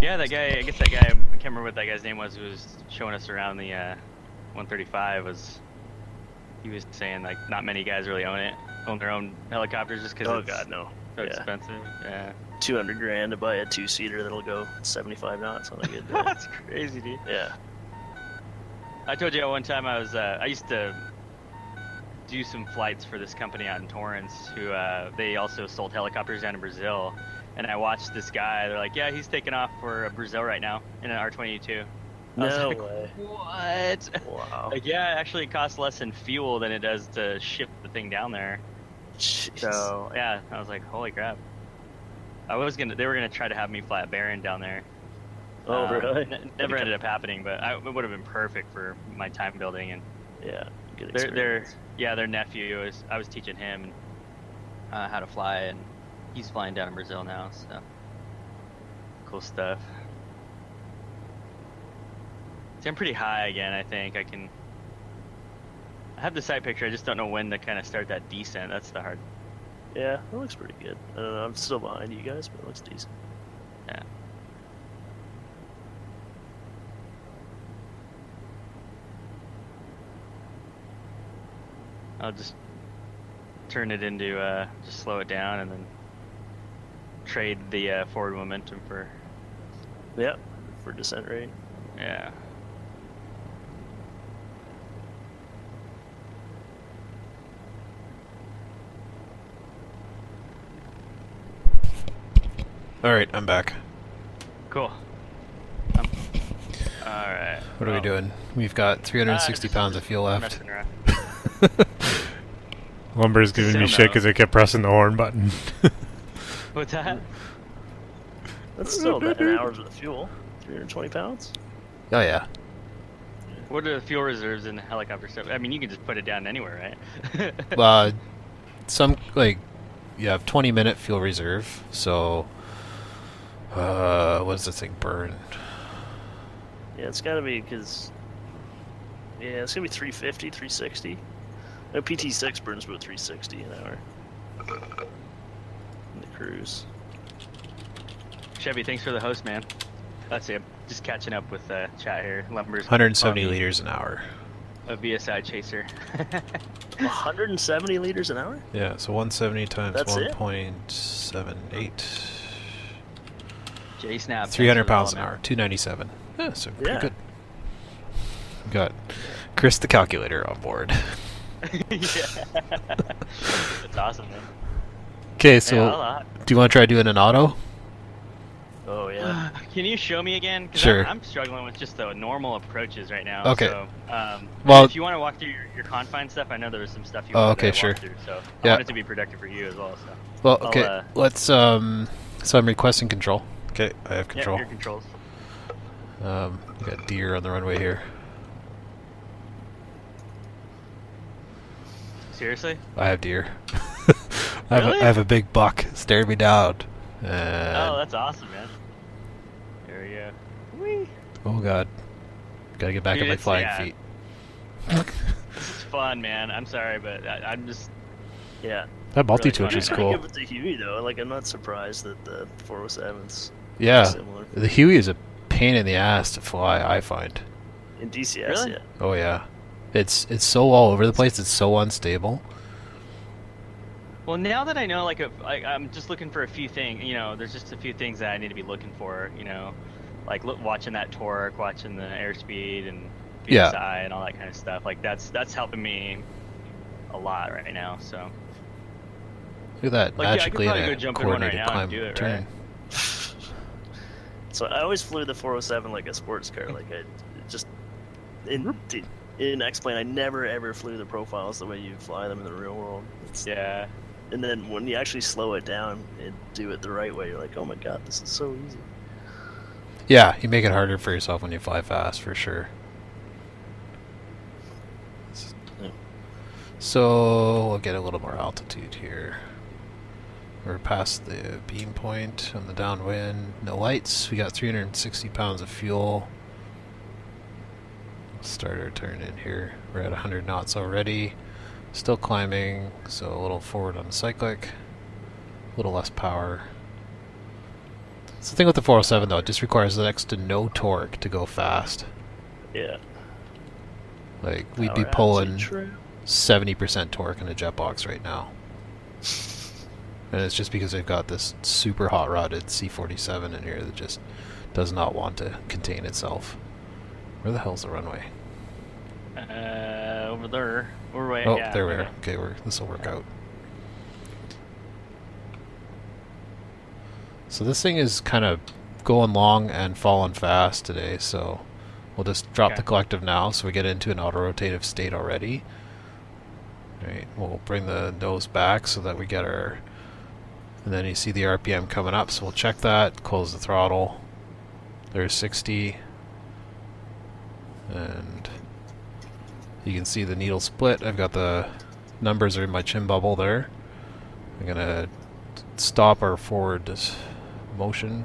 Yeah, that guy, I guess that guy, I can't remember what that guy's name was, who was showing us around the 135, he was saying like not many guys really own their own helicopters just because so expensive. Yeah. $200,000 to buy a 2-seater that'll go 75 knots on a good day. That's crazy, dude. Yeah. I told you one time I used to do some flights for this company out in Torrance who they also sold helicopters down in Brazil, and I watched this guy. They're like, yeah, he's taking off for Brazil right now in an R-22. No like, way. What? Wow. Like, yeah, it actually costs less in fuel than it does to ship the thing down there. Jeez. So yeah, I was like, holy crap. They were gonna try to have me fly a Baron down there. Oh, really? Never ended up happening, but it would have been perfect for my time building, and good experience. Their nephew I was teaching him how to fly, and he's flying down in Brazil now, so cool stuff. See, I'm pretty high again. I think I have the sight picture. I just don't know when to kind of start that descent. That's the hard. Yeah, it looks pretty good. I don't know. I'm still behind you guys, but it looks decent. Yeah. I'll just turn it into just slow it down and then trade the forward momentum for descent rate. Yeah. Alright, I'm back. Cool. Alright. What are we doing? We've got 360 pounds of fuel left. Messing around. Lumber's giving me shit because I kept pressing the horn button. What's that? That's still about an hour's worth of fuel. 320 pounds? Oh, yeah. What are the fuel reserves in the helicopter stuff? I mean, you can just put it down anywhere, right? You have 20-minute fuel reserve, so what does this thing burn? Yeah, it's gotta be because it's gonna be 350, 360. No, PT6 burns about 360 an hour. In the cruise. Chevy, thanks for the host, man. That's it. Just catching up with chat here. Lumber's 170 liters an hour. A VSI chaser. 170 liters an hour? Yeah, so 170 times That's 1.78. J Snap. 300 pounds an hour. 297. Yeah, so pretty good. Got Chris the calculator on board. Yeah. That's awesome, man. Okay, so do you want to try doing an auto? Oh, yeah. Can you show me again? Because Sure. I'm struggling with just the normal approaches right now. Okay. So, Well- if you want to walk through your confine stuff, I know there was some stuff you Oh, wanted okay, to sure. walk through. So Yeah. I want it to be productive for you as well. So. Well, I'll, okay. Let's. So I'm requesting control. Okay, I have Yeah, control. your controls. We got deer on the runway here. Seriously? I have deer. Really? I have a big buck staring me down. Oh, And that's awesome, man. There we go. Whee! oh god, gotta get back Dude, on my it's- flying yeah. feet. This is fun, man. I'm sorry, but I'm just. Yeah. That multi-twitch fun. is Pretty cool. good with the Huey though. Like I'm not surprised that the 407's Yeah, similar. the Huey is a pain in the ass to fly. I find. In DCS, Really? yeah. Oh yeah, it's so all over the place. It's so unstable. Well, now that I know, I'm just looking for a few things. You know, there's just a few things that I need to be looking for. You know, like watching that torque, watching the airspeed and Yeah. PSI and all that kind of stuff. Like that's helping me a lot right now. So. Look at that, Like, yeah, I could magically probably in go a jump in one right coordinated now and climb do it, turn. right? So I always flew the 407 like a sports car. Like I just in X-Plane, I never ever flew the profiles the way you fly them in the real world. Yeah. And then when you actually slow it down and do it the right way, you're like, oh my god, this is so easy. Yeah, you make it harder for yourself when you fly fast, for sure. Yeah. So we'll get a little more altitude here. We're past the beam point on the downwind. No lights. We got 360 pounds of fuel. Start our turn in here. We're at 100 knots already. Still climbing, so a little forward on the cyclic. A little less power. So the thing with the 407 though, it just requires next to no torque to go fast. Yeah. Like we'd Power be pulling attitude. 70% torque in a jet box right now. And it's just because they've got this super hot rodded C-47 in here that just does not want to contain itself. Where the hell's the runway? Over there. We're way. Oh, yeah, there we are. okay. Okay, this will work out. So this thing is kind of going long and falling fast today, so we'll just drop Okay. the collective now so we get into an auto-rotative state already. Right, we'll bring the nose back so that we get our... And then you see the RPM coming up, so we'll check that, close the throttle. There's 60. And you can see the needle split. I've got the numbers are in my chin bubble there. I'm gonna stop our forward motion.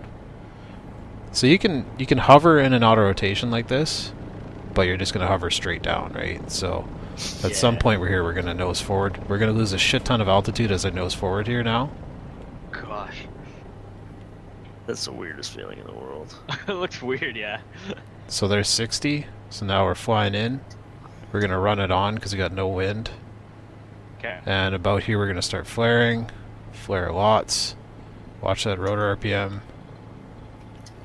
So you can hover in an auto rotation like this, but you're just gonna hover straight down, right? So at some point we're gonna nose forward. We're gonna lose a shit ton of altitude as I nose forward here now. Gosh. That's the weirdest feeling in the world. It looks weird, yeah. So there's 60. So now we're flying in. We're gonna run it on because we got no wind. Okay. And about here we're gonna start flaring. Flare lots. Watch that rotor RPM.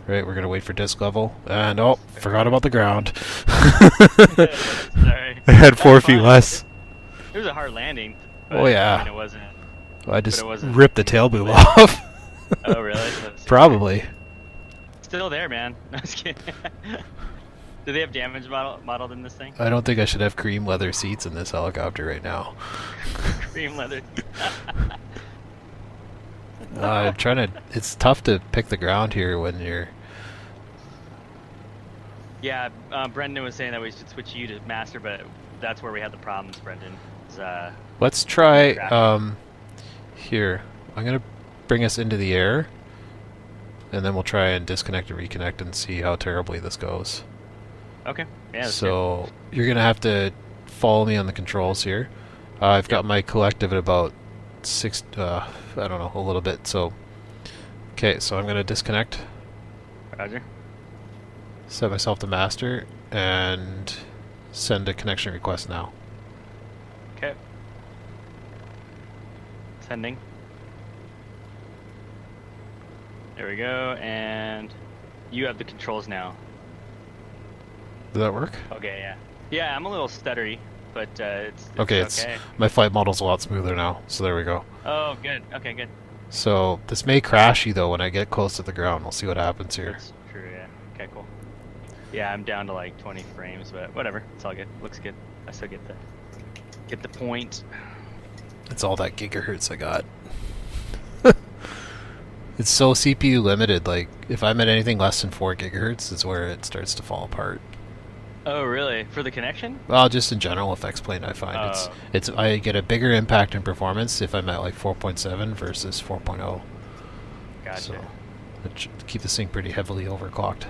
Right, we're gonna wait for disc level. And oh, forgot about the ground. Sorry. I had 4 That's feet fine. less. It was a hard landing. But, Oh, yeah. I mean, it wasn't. I just it wasn't- ripped the tail boom off. Oh, really? That's Probably. Still there, man. No, just kidding. Do they have damage modeled in this thing? I don't think I should have cream leather seats in this helicopter right now. Cream leather. I'm trying to. It's tough to pick the ground here when you're. Yeah, Brendan was saying that we should switch you to master, but that's where we had the problems, Brendan. Is, Let's try. Tracking. Here, I'm gonna bring us into the air, and then we'll try and disconnect and reconnect and see how terribly this goes. okay. Yeah. That's So you're gonna have to follow me on the controls here. I've got my collective at about 6. I don't know, a little bit. So, okay. So I'm gonna disconnect, good. Roger. set myself to master, and send a connection request now. Okay. Sending. There we go, and you have the controls now. Did that work? Okay, yeah. Yeah, I'm a little stuttery, but it's Okay, okay. my flight model's a lot smoother now. So there we go. Oh, good. Okay, good. So this may crash you though when I get close to the ground. We'll see what happens here. That's true. Okay, cool. Yeah, I'm down to like 20 frames, but whatever. It's all good. Looks good. I still get the point. It's all that gigahertz I got. It's so CPU limited. Like, if I'm at anything less than 4 gigahertz, is where it starts to fall apart. Oh, really? For the connection? Well, just in general, with X-Plane, I find it's I get a bigger impact in performance if I'm at like 4.7 versus 4.0. Gotcha. So, it should keep this thing pretty heavily overclocked.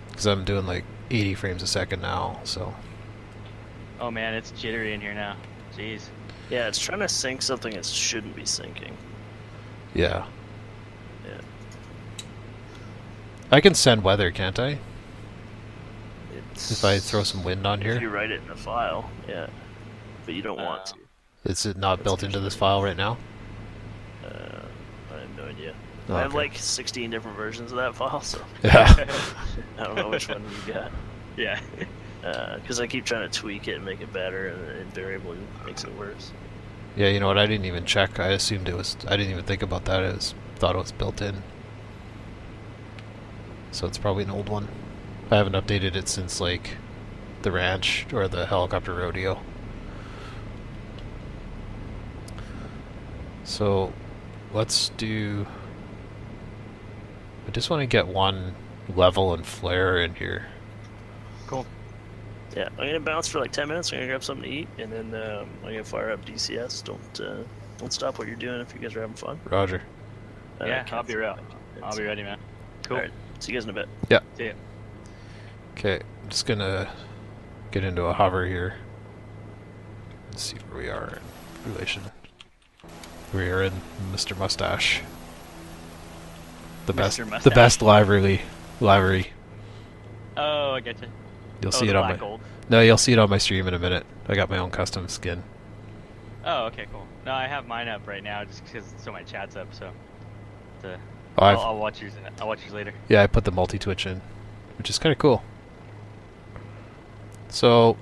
Because I'm doing like 80 frames a second now, so. Oh man, it's jittery in here now. Jeez. Yeah, it's trying to sync something it shouldn't be syncing. Yeah. Yeah. I can send weather, can't I? It's, If I throw some wind on if you here? write it in a file, yeah. But you don't want to. Is it not built into this file right now? I have no idea. Oh, I have okay. like 16 different versions of that file, so Yeah. I don't know which one you got. Yeah. Because I keep trying to tweak it and make it better, and it invariably makes it worse. Yeah, you know what? I didn't even check. I assumed it was. I didn't even think about that. Thought it was built in. So it's probably an old one. I haven't updated it since like the ranch or the helicopter rodeo. So let's do. I just want to get one level and flare in here. Cool. Yeah, I'm gonna bounce for like 10 minutes. I'm gonna grab something to eat, and then I'm gonna fire up DCS. Don't stop what you're doing if you guys are having fun. Roger. Yeah, I'll be real. I'll be ready, man. Cool. All right, see you guys in a bit. Yeah. See ya. Okay, I'm just gonna get into a hover here. Let's see where we are in relation. We are in Mr. Mustache. The best, Mr. the best Mustache. livery. Oh, I getcha. You'll Oh, see the it on black my. gold. No, you'll see it on my stream in a minute. I got my own custom skin. Oh, okay, cool. No, I have mine up right now just because so my chat's up. So, Oh, I'll watch yours. I'll watch yours later. yeah, I put the multi-twitch in, which is kind of cool. So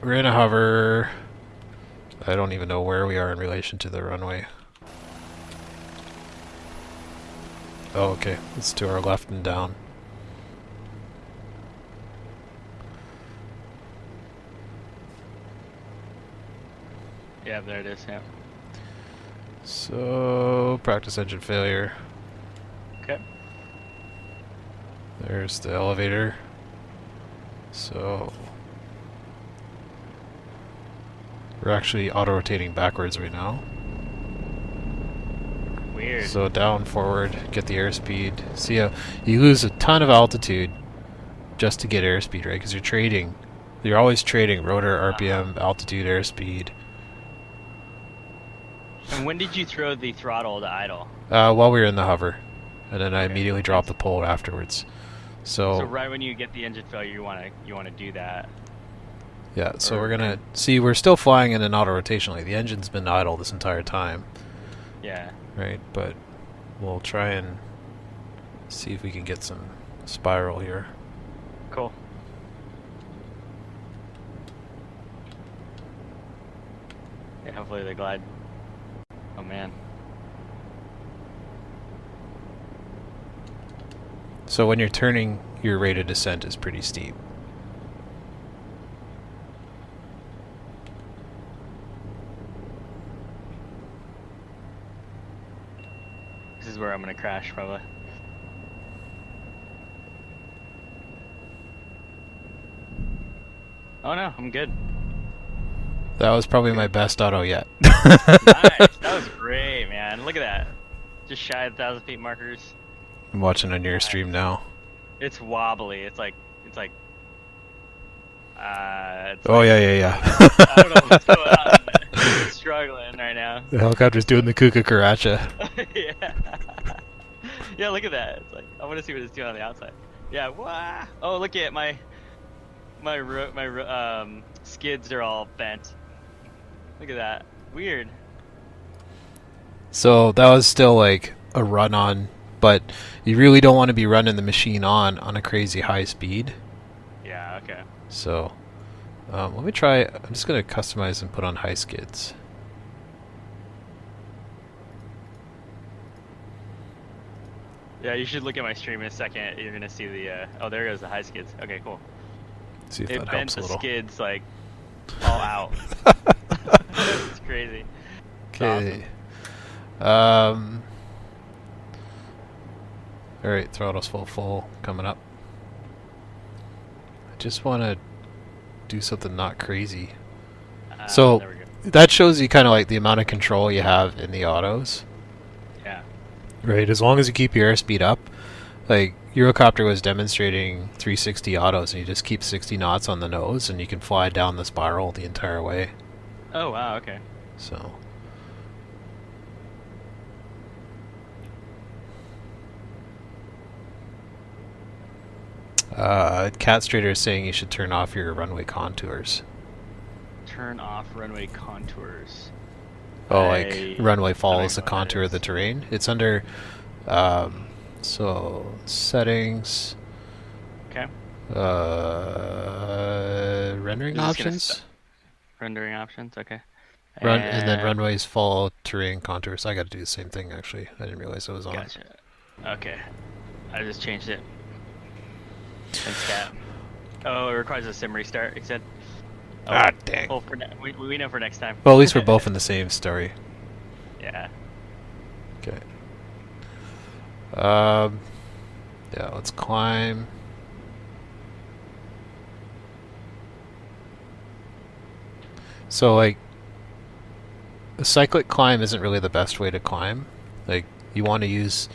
we're in a hover. I don't even know where we are in relation to the runway. Oh, okay. It's to our left and down. Yeah, there it is. Yeah. So, practice engine failure. Okay. There's the elevator. So, we're actually auto-rotating backwards right now. Weird. So down, forward, get the airspeed. See how you lose a ton of altitude just to get airspeed, right? Because you're trading. You're always trading rotor, RPM, altitude, airspeed. And when did you throw the throttle to idle? While we were in the hover, and then I Okay. immediately dropped the pole afterwards. So, So right when you get the engine failure, you wanna do that. yeah. So or- we're gonna see. We're still flying in an auto rotation. Like the engine's been idle this entire time, Yeah. right? But we'll try and see if we can get some spiral here. Cool. Yeah, hopefully they glide. Oh man. So when you're turning, your rate of descent is pretty steep. This is where I'm gonna crash probably. Oh no, I'm good. That was probably my best auto yet. Nice. That was great, man. Look at that. Just shy of 1,000 feet markers. I'm watching on your stream now. It's wobbly. It's like. It's Oh like, yeah. I don't know what's going on. It's struggling right now. The helicopter's doing the Kukakaracha. Yeah. Yeah, look at that. It's like I want to see what it's doing on the outside. Yeah. Wow. Oh, look at my skids are all bent. Look at that. Weird. So that was still like a run on, but you really don't want to be running the machine on a crazy high speed. Yeah. Okay. So let me try. I'm just going to customize and put on high skids. Yeah, you should look at my stream in a second. You're gonna see the. Oh, there goes the high skids. Okay, cool. See if It that bent helps a the little. skids like all out. It's crazy. Okay. Alright, throttle's full, coming up. I just want to do something not crazy. So, there we go. that shows you kind of like the amount of control you have in the autos. Yeah. Right, as long as you keep your airspeed up. Like, Eurocopter was demonstrating 360 autos, and you just keep 60 knots on the nose, and you can fly down the spiral the entire way. Oh wow. Okay. So... Cat Strader is saying you should turn off your runway contours. Turn off runway contours. Oh, like runway follows the know what that contour of the is. terrain. It's under, so settings, Okay. rendering Is this gonna options, Rendering options. Okay. and then runways follow terrain contours. I got to do the same thing actually. I didn't realize it was on. Gotcha. Okay. I just changed it. Thanks, Cat. Oh, it requires a sim restart. You said. Oh, Ah, dang. Oh, we know for next time. Well, at least we're both in the same story. Yeah. Okay. Yeah, let's climb. So, like, a cyclic climb isn't really the best way to climb. Like, you want to use...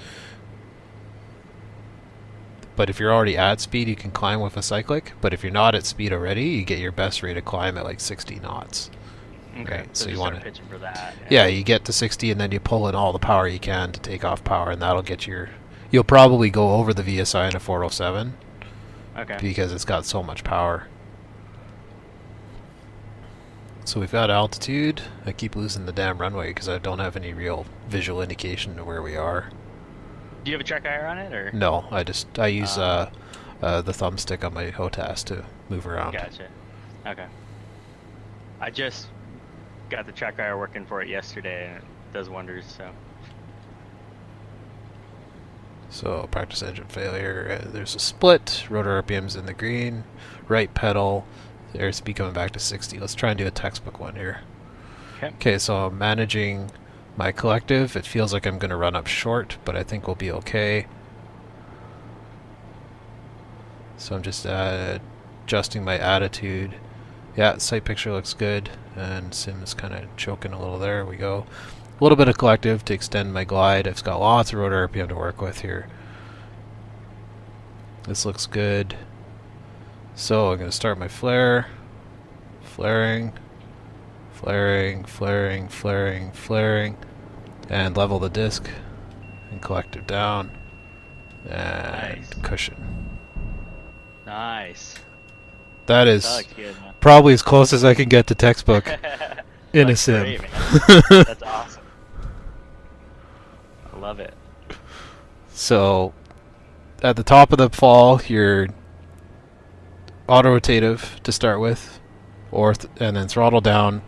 But if you're already at speed, you can climb with a cyclic. But if you're not at speed already, you get your best rate of climb at, like, 60 knots. Okay. Right, So so you just wanna- start pitching for that. Yeah, you get to 60 and then you pull in all the power you can to take off power, and that'll get your... You'll probably go over the VSI in a 407 Okay. because it's got so much power. So we've got altitude. I keep losing the damn runway because I don't have any real visual indication of where we are. Do you have a track IR on it, or? No, I use the thumbstick on my HOTAS to move around. Gotcha. Okay. I just got the track IR working for it yesterday, and it does wonders. So practice engine failure. There's a split. Rotor RPM's in the green. Right pedal. Airspeed coming back to 60. Let's try and do a textbook one here. Okay. Okay, so I'm managing my collective. It feels like I'm going to run up short, but I think we'll be okay. So I'm just adjusting my attitude. Yeah, sight picture looks good, and sim is kind of choking a little. There we go. A little bit of collective to extend my glide. I've got lots of rotor RPM to work with here. This looks good. So I'm going to start my flare. Flaring. Flaring, flaring, flaring, flaring. And level the disc. And collective down. And Nice. cushion. Nice. That is That looks good, man. probably as close as I can get to textbook in a Looks sim. great, man. That's awesome. I love it. So, at the top of the fall, you're auto-rotative to start with, or and then throttle down.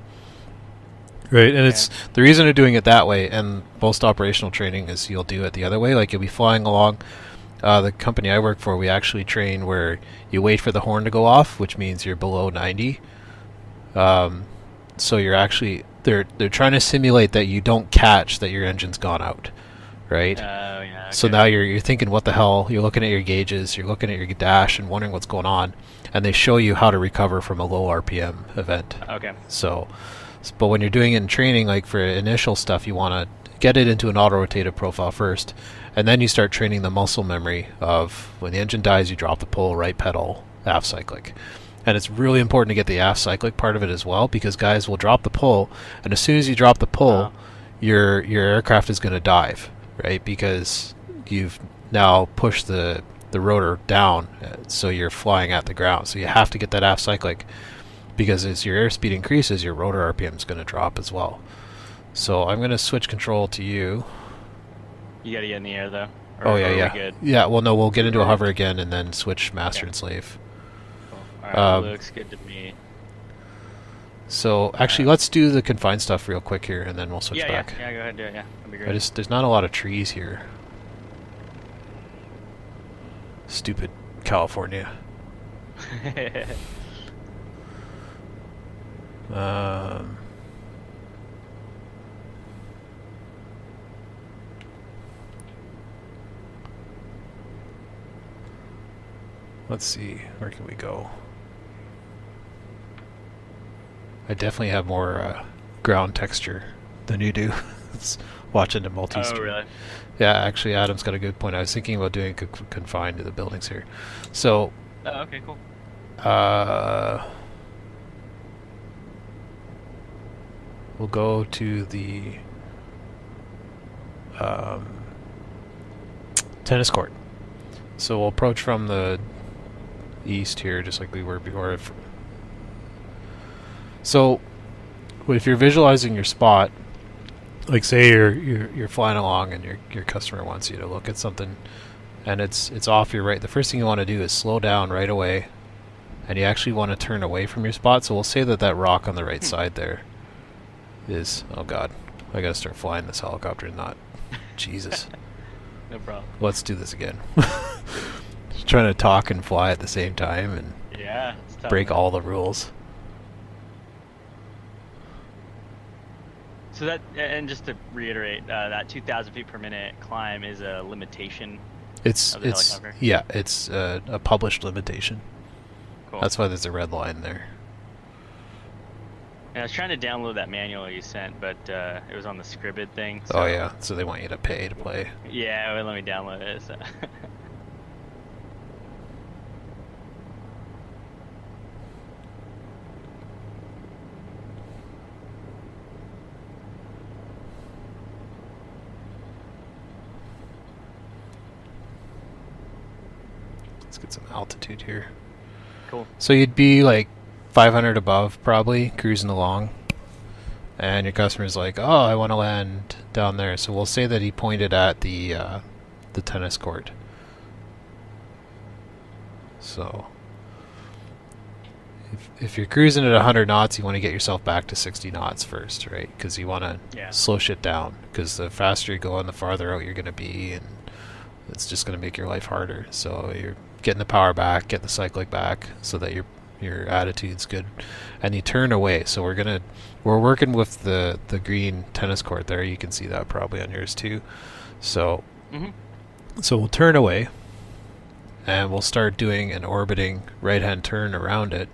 Right, and it's the reason they're doing it that way, and most operational training is you'll do it the other way. Like you'll be flying along. The company I work for, we actually train where you wait for the horn to go off, which means you're below 90. So you're actually they're trying to simulate that you don't catch that your engine's gone out, right? Oh yeah. So okay. now you're thinking, what the hell? You're looking at your gauges, you're looking at your dash, and wondering what's going on, and they show you how to recover from a low RPM event. Okay. So, but when you're doing it in training, like for initial stuff, you want to get it into an auto-rotative profile first, and then you start training the muscle memory of when the engine dies, you drop the pull, right pedal, aft cyclic. And it's really important to get the aft cyclic part of it as well, because guys will drop the pull, and as soon as you drop the pull, your aircraft is going to dive, right? Because you've now pushed the rotor down, so you're flying at the ground. So you have to get that aft cyclic, because as your airspeed increases, your rotor RPM is going to drop as well. So I'm going to switch control to you. You gotta get in the air though. Oh yeah, are we yeah, good? yeah. Well, no, we'll get into a hover again, and then switch master and slave. Cool. All right, Um, looks good to me. So actually, let's do the confined stuff real quick here, and then we'll switch Yeah, back. yeah, go ahead, do it. Yeah, that'd be great. There's not a lot of trees here. Stupid California. Let's see, where can we go? I definitely have more ground texture than you do. It's watching the multi-stream. Oh, really? Yeah, actually, Adam's got a good point. I was thinking about doing confined to the buildings here. So, Oh, okay, cool. we'll go to the tennis court. So we'll approach from the east here, just like we were before. So, if you're visualizing your spot, like say you're flying along and your customer wants you to look at something, and it's off your right. The first thing you want to do is slow down right away, and you actually want to turn away from your spot. So we'll say that rock on the right side there is. Oh God, I gotta start flying this helicopter. Not, Jesus. No problem. Let's do this again. Just trying to talk and fly at the same time and Yeah, it's tough, break man. all the rules. So that, and just to reiterate, that 2,000 feet per minute climb is a limitation. It's Of the helicopter? yeah, it's a published limitation. Cool. That's why there's a red line there. And I was trying to download that manual you sent, but it was on the Scribd thing. So Oh yeah, so they want you to pay to play. Yeah, it wouldn't let me download it. So. Let's get some altitude here. Cool. So you'd be like 500 above, probably cruising along, and your customer's like, "Oh, I want to land down there." So we'll say that he pointed at the tennis court. So if you're cruising at 100 knots, you want to get yourself back to 60 knots first, right? Because you want to slow shit down. Because the faster you go on, the farther out you're going to be, and it's just going to make your life harder. So you're getting the power back, getting the cyclic back, so that your attitude's good, and you turn away. So we're working with the green tennis court there. You can see that probably on yours too. So so we'll turn away, and we'll start doing an orbiting right-hand turn around it,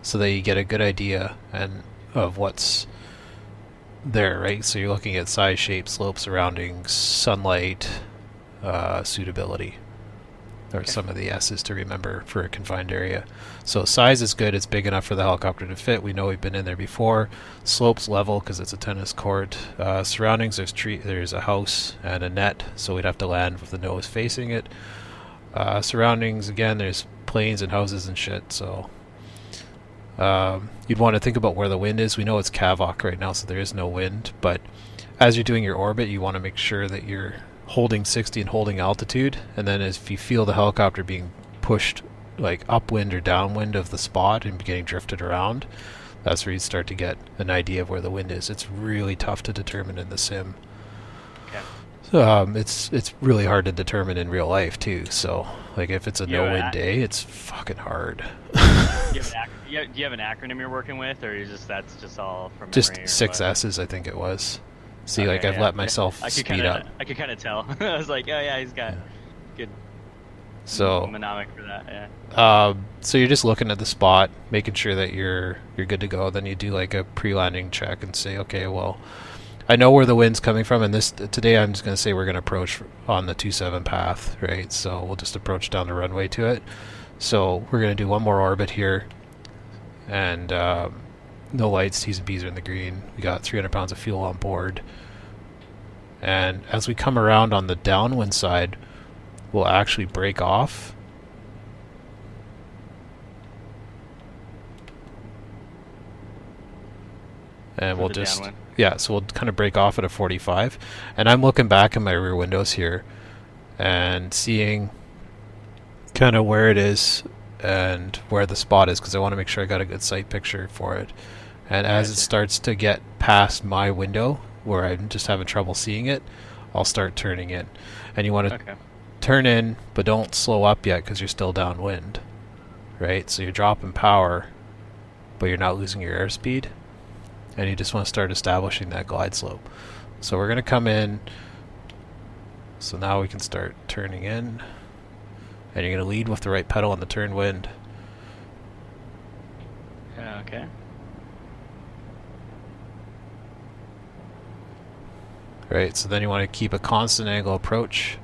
so that you get a good idea of what's there, right? So you're looking at size, shape, slope, surroundings, sunlight, suitability. Or some of the S's to remember for a confined area. So size is good. It's big enough for the helicopter to fit. We know we've been in there before. Slopes level because it's a tennis court. Surroundings, there's a house and a net, so we'd have to land with the nose facing it. Surroundings, again, there's planes and houses and shit. So you'd want to think about where the wind is. We know it's Kavok right now, so there is no wind. But as you're doing your orbit, you want to make sure that you're holding 60 and holding altitude, and then if you feel the helicopter being pushed like upwind or downwind of the spot and getting drifted around, that's where you start to get an idea of where the wind is. It's really tough to determine in the sim. It's really hard to determine in real life too. So like if it's a no-wind day, it's fucking hard. Do you have an acronym you're working with, or that's just all from memory? Just 6 S's, I think it was. See, okay, like I've let myself speed up. I could kind of tell. I was like, oh yeah, he's got good mnemonic for that. Yeah. So you're just looking at the spot, making sure that you're good to go. Then you do like a pre-landing check and say, okay, well, I know where the wind's coming from, and today I'm just going to say we're going to approach on the 27 path, right? So we'll just approach down the runway to it. So we're going to do one more orbit here, and no lights, T's and B's are in the green. We got 300 pounds of fuel on board. And as we come around on the downwind side, we'll actually break off. And we'll just, downwind. So we'll kind of break off at a 45. And I'm looking back in my rear windows here and seeing kind of where it is and where the spot is, because I want to make sure I got a good sight picture for it. And as it starts to get past my window, where I'm just having trouble seeing it, I'll start turning in. And you want to turn in, but don't slow up yet because you're still downwind, right? So you're dropping power, but you're not losing your airspeed, and you just want to start establishing that glide slope. So we're going to come in, so now we can start turning in, and you're going to lead with the right pedal on the turn wind. Yeah, okay. Right, so then you want to keep a constant angle approach.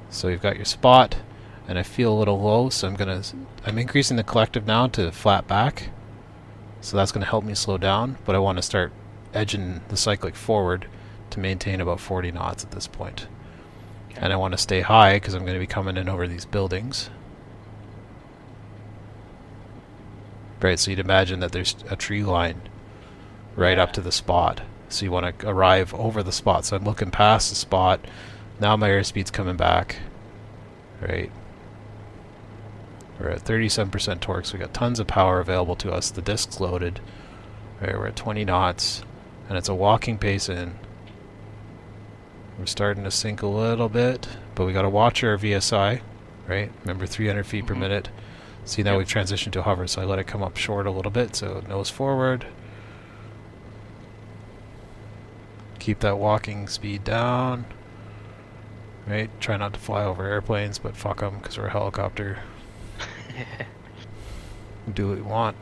So you've got your spot, and I feel a little low, so I'm increasing the collective now to flat back. So that's going to help me slow down, but I want to start edging the cyclic forward to maintain about 40 knots at this point. Okay. And I want to stay high because I'm going to be coming in over these buildings. Right, so you'd imagine that there's a tree line right up to the spot. So you want to arrive over the spot. So I'm looking past the spot. Now my airspeed's coming back. Right. We're at 37% torque, so we got tons of power available to us. The disc's loaded. Right, we're at 20 knots, and it's a walking pace in. We're starting to sink a little bit, but we got to watch our VSI, right? Remember 300 feet per minute. See, now we've transitioned to hover, so I let it come up short a little bit, so nose forward. Keep that walking speed down. Right? Try not to fly over airplanes, but fuck them because we're a helicopter. Do what we want.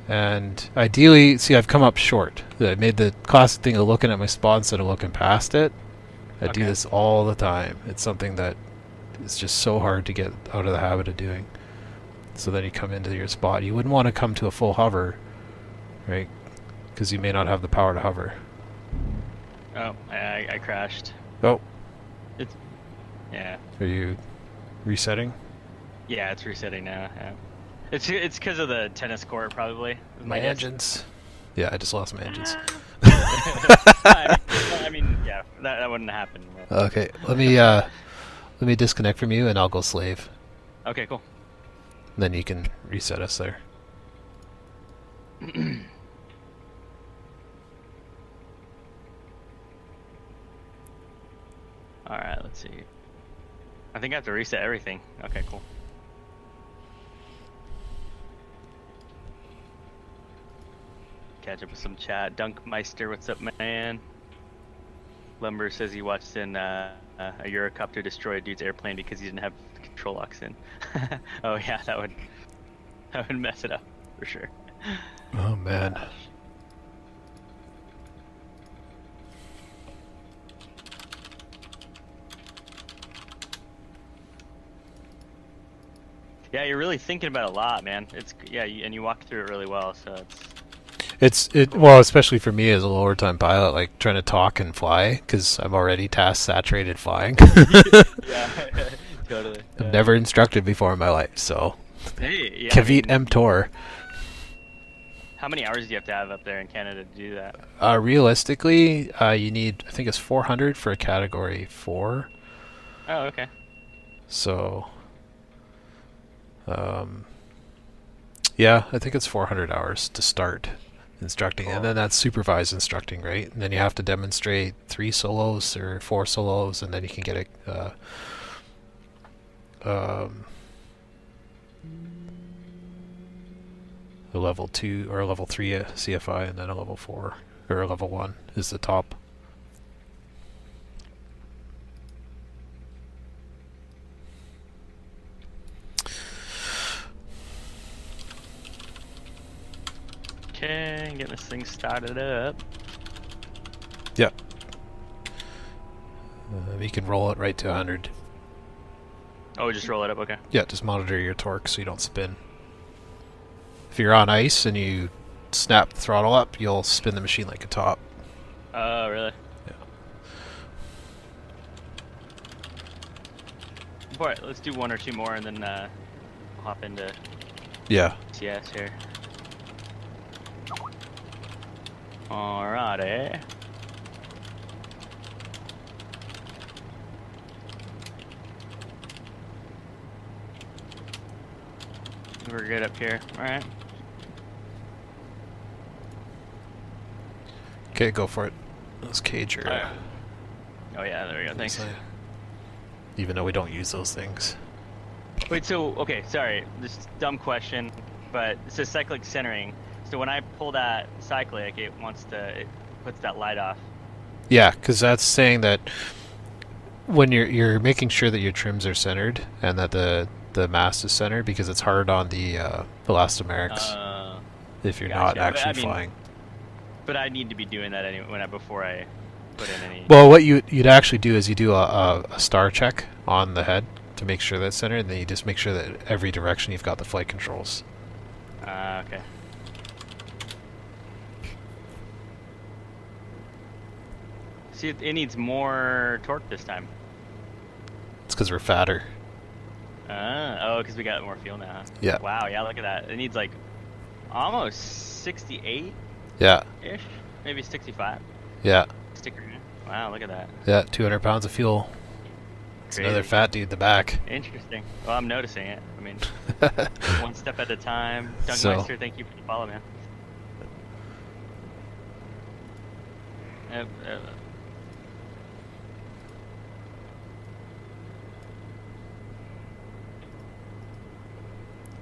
And ideally, see, I've come up short. I made the classic thing of looking at my spot instead of looking past it. I do this all the time. It's something that is just so hard to get out of the habit of doing. So then you come into your spot. You wouldn't want to come to a full hover, right? Because you may not have the power to hover. Oh, I crashed. Oh. Yeah. Are you resetting? Yeah, it's resetting now. Yeah. It's because of the tennis court, probably. My engines. Yeah, I just lost my engines. I mean, yeah, that wouldn't happen. Okay, let me disconnect from you, and I'll go slave. Okay, cool. Then you can reset us there. All right, let's see. I think I have to reset everything. Okay, cool. Catch up with some chat. Dunkmeister, what's up, man? Lumber says he watched in a Eurocopter destroy a dude's airplane because he didn't have control locks in. Oh yeah, that would mess it up for sure. Oh man. Yeah, you're really thinking about it a lot, man. It's and you walked through it really well, so well, especially for me as a lower time pilot, like trying to talk and fly because I'm already task saturated flying. Yeah, totally. I've never instructed before in my life, so hey, yeah, Kavit Emptor. How many hours do you have to have up there in Canada to do that? Realistically, you need, I think it's 400 for a category 4. Oh, okay. So, yeah, I think it's 400 hours to start instructing, and then that's supervised instructing, right? And then you have to demonstrate 3 solos or 4 solos, and then you can get a level 2 or a level 3 CFI, and then a level 4 or a level 1 is the top. Okay, getting this thing started up. Yeah. You can roll it right to 100. Oh, just roll it up, okay. Yeah, just monitor your torque so you don't spin. If you're on ice and you snap the throttle up, you'll spin the machine like a top. Oh, really? Yeah. Alright, let's do 1 or 2 more and then we'll hop into CS here. Alrighty. We're good up here. Alright. Okay, go for it. Those cager. Oh yeah, there we go. Thanks. Even though we don't use those things. Wait, so okay, sorry, this dumb question, but it says cyclic centering. So when I pull that cyclic, it puts that light off. Yeah, because that's saying that when you're making sure that your trims are centered and that the mast is centered, because it's hard on the elastomerics if you're not actually flying. But I need to be doing that anyway before I put in any. Well, what you'd actually do is you do a star check on the head to make sure that's centered, and then you just make sure that every direction you've got the flight controls. Okay. See, it needs more torque this time. It's because we're fatter. Because we got more fuel now. Huh? Yeah. Wow, yeah, look at that. It needs like almost 68. Yeah. Ish, maybe 65. Yeah. Sticker. Wow, look at that. Yeah, 200 pounds of fuel. It's another fat dude in the back. Interesting. Well, I'm noticing it. I mean, one step at a time. Dougmeister, thank you for the follow, man.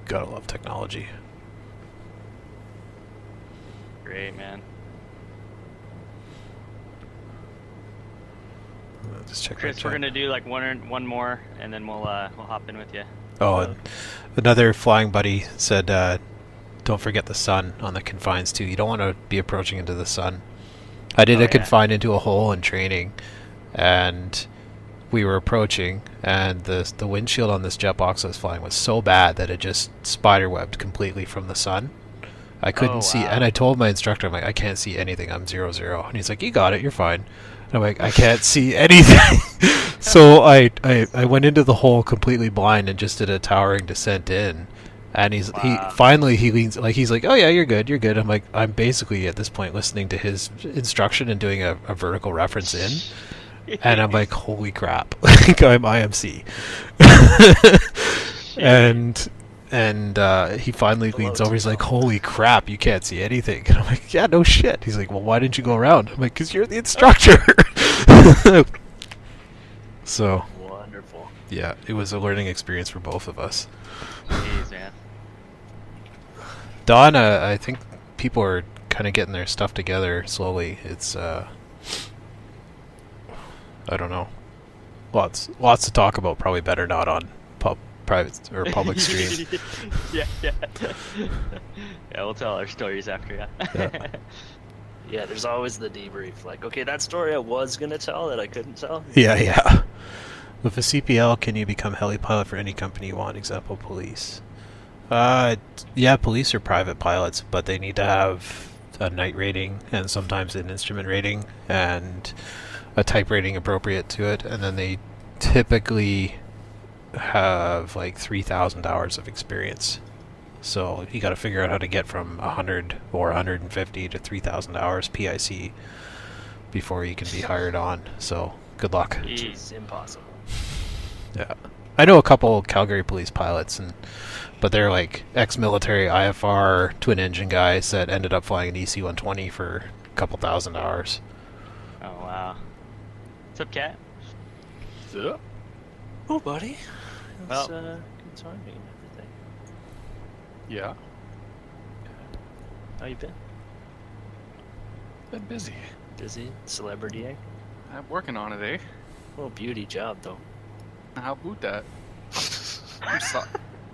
Gotta love technology. Great, man. Just check Chris, we're gonna do like one more, and then we'll hop in with you. Oh, and another flying buddy said, "Don't forget the sun on the confines too. You don't want to be approaching into the sun." I did a confine into a hole in training, and we were approaching, and the windshield on this jet box I was flying was so bad that it just spiderwebbed completely from the sun. I couldn't see, and I told my instructor, I'm like, I can't see anything. I'm 0-0, and he's like, you got it, you're fine. And I'm like, I can't see anything. So I went into the hole completely blind and just did a towering descent in. And he finally leans, like, he's like, oh yeah, you're good. I'm like, I'm basically at this point listening to his instruction and doing a vertical reference in. And I'm like, holy crap. Like, I'm IMC. And he finally leans over. He's like, holy crap, you can't see anything. And I'm like, yeah, no shit. He's like, well, why didn't you go around? I'm like, because you're the instructor. So wonderful. Yeah, it was a learning experience for both of us. Jeez, man. Don, I think people are kind of getting their stuff together slowly. It's I don't know, lots to talk about. Probably better not on private or public stream. Yeah. Yeah, we'll tell our stories after. Yeah. Yeah, there's always the debrief. Like, okay, that story I was gonna tell that I couldn't tell. Yeah. With a CPL, can you become heli pilot for any company you want? Example, police. Yeah, police are private pilots, but they need to have a night rating and sometimes an instrument rating and a type rating appropriate to it, and then they typically have like 3,000 hours of experience. So you got to figure out how to get from 100 or 150 to 3,000 hours PIC before you can be hired on. So good luck. It's impossible. Yeah, I know a couple Calgary police pilots, but they're like ex-military IFR twin-engine guys that ended up flying an EC-120 for a couple thousand hours. Oh wow! What's up, Cat? What's up? Oh, buddy. Well, good timing and everything. Yeah. How you been? Been busy. Busy? Celebrity, eh? I'm working on it, eh? Well, beauty job, though. How about that?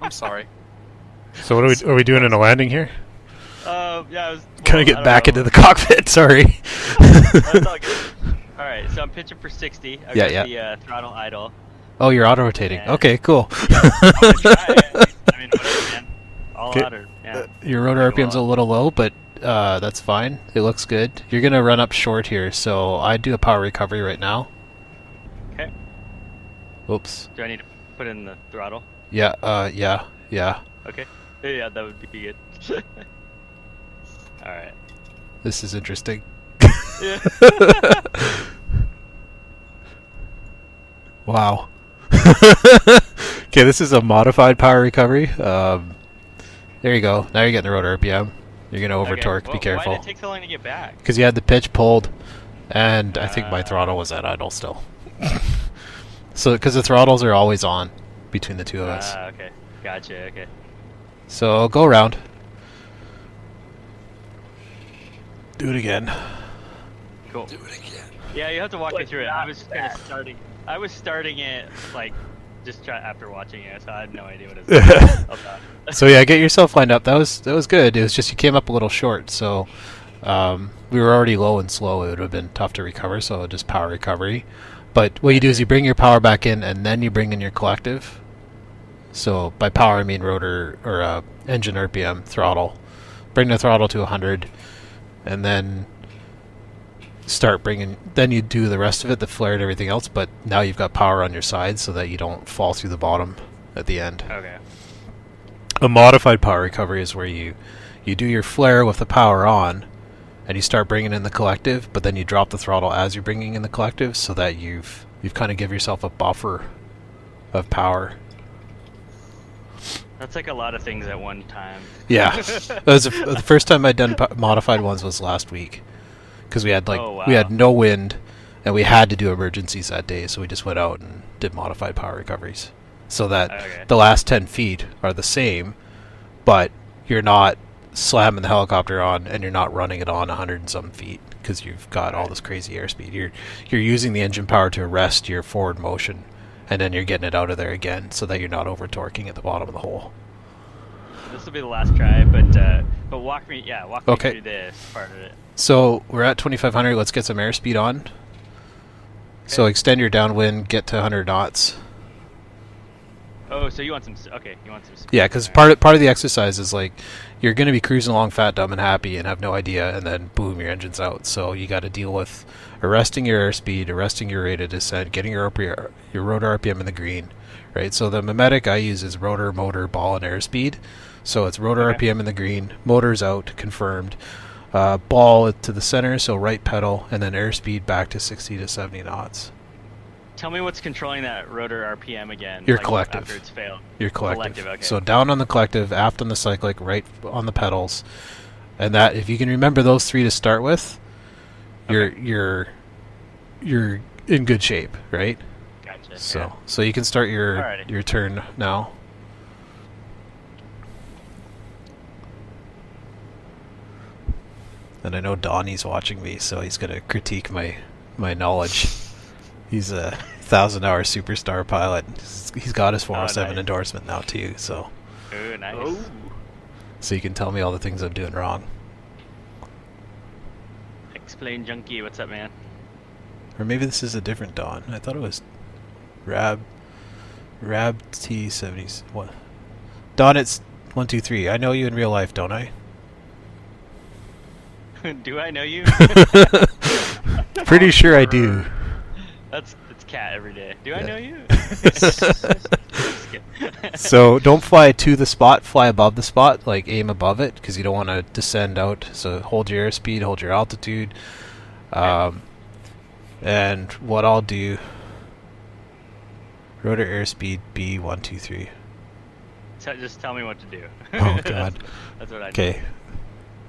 I'm sorry. So what are we doing in a landing here? Yeah, I was... Can I get back into the cockpit? Sorry. That's all good. Alright, so I'm pitching for 60. I've got the throttle idle. Oh, you're auto-rotating. Okay, cool. I'm gonna try it. I mean, whatever, man. All out or... Yeah. Your rotor RPM's a little low, but that's fine. It looks good. You're going to run up short here, so I do a power recovery right now. Okay. Oops. Do I need to put in the throttle? Yeah, yeah. Okay. Yeah, that would be good. Alright. This is interesting. Yeah. Wow. Okay, this is a modified power recovery. There you go. Now you're getting the rotor RPM. You're going to over torque. Be careful. Why did it take so long to get back? Because you had the pitch pulled. And I think my throttle was at idle still. So, because the throttles are always on between the two of us. Okay. Gotcha. Okay. So I'll go around. Do it again. Cool. Do it again. Yeah, you have to walk me But through it. not I was kind of starting. I was starting it like just after watching it, so I had no idea what it was about. So yeah, get yourself lined up. That was good. It was just you came up a little short, so we were already low and slow. It would have been tough to recover, so just power recovery. But what you do is you bring your power back in, and then you bring in your collective. So by power I mean rotor or engine RPM, throttle. Bring the throttle to 100, and then start bringing. Then you do the rest of it, the flare and everything else. But now you've got power on your side, so that you don't fall through the bottom at the end. Okay. A modified power recovery is where you do your flare with the power on, and you start bringing in the collective, but then you drop the throttle as you're bringing in the collective, so that you've kind of give yourself a buffer of power. That's like a lot of things at one time. Yeah, the first time I'd done modified ones was last week, because we had we had no wind, and we had to do emergencies that day, so we just went out and did modified power recoveries, so that the last 10 feet are the same, but you're not slamming the helicopter on and you're not running it on 100 and some feet because you've got all this crazy airspeed. You're using the engine power to arrest your forward motion, and then you're getting it out of there again so that you're not over torquing at the bottom of the hole. This will be the last try, but walk me through this part of it. So we're at 2500. Let's get some airspeed on. Okay. So extend your downwind, get to 100 knots. Oh, so you want some? Okay, you want some. Yeah, because part of the exercise is like you're going to be cruising along fat, dumb, and happy, and have no idea, and then boom, your engine's out. So you got to deal with arresting your airspeed, arresting your rate of descent, getting your rotor RPM in the green, right? So the mimetic I use is rotor, motor, ball, and airspeed. So it's rotor RPM in the green, motor's out, confirmed. Ball to the center, so right pedal, and then airspeed back to 60 to 70 knots. Tell me what's controlling that rotor RPM again. Your collective. After it's failed. Your collective. Okay. So down on the collective, aft on the cyclic, right on the pedals, and that if you can remember those three to start with, you're in good shape, right? Gotcha. So you can start your turn now. And I know Donnie's watching me, so he's gonna critique my knowledge. He's a 1,000-hour superstar pilot. He's got his 407 endorsement now too. So. Ooh, nice. Oh. So you can tell me all the things I'm doing wrong. Explain, junkie. What's up, man? Or maybe this is a different Don. I thought it was Rab T70s. What? Don, it's 123. I know you in real life, don't I? Do I know you? Pretty sure I do. It's Cat every day. Do I know you? So don't fly to the spot. Fly above the spot. Like aim above it because you don't want to descend out. So hold your airspeed. Hold your altitude. And what I'll do. Rotor airspeed B123. Just tell me what to do. Oh God. That's what I do. Okay.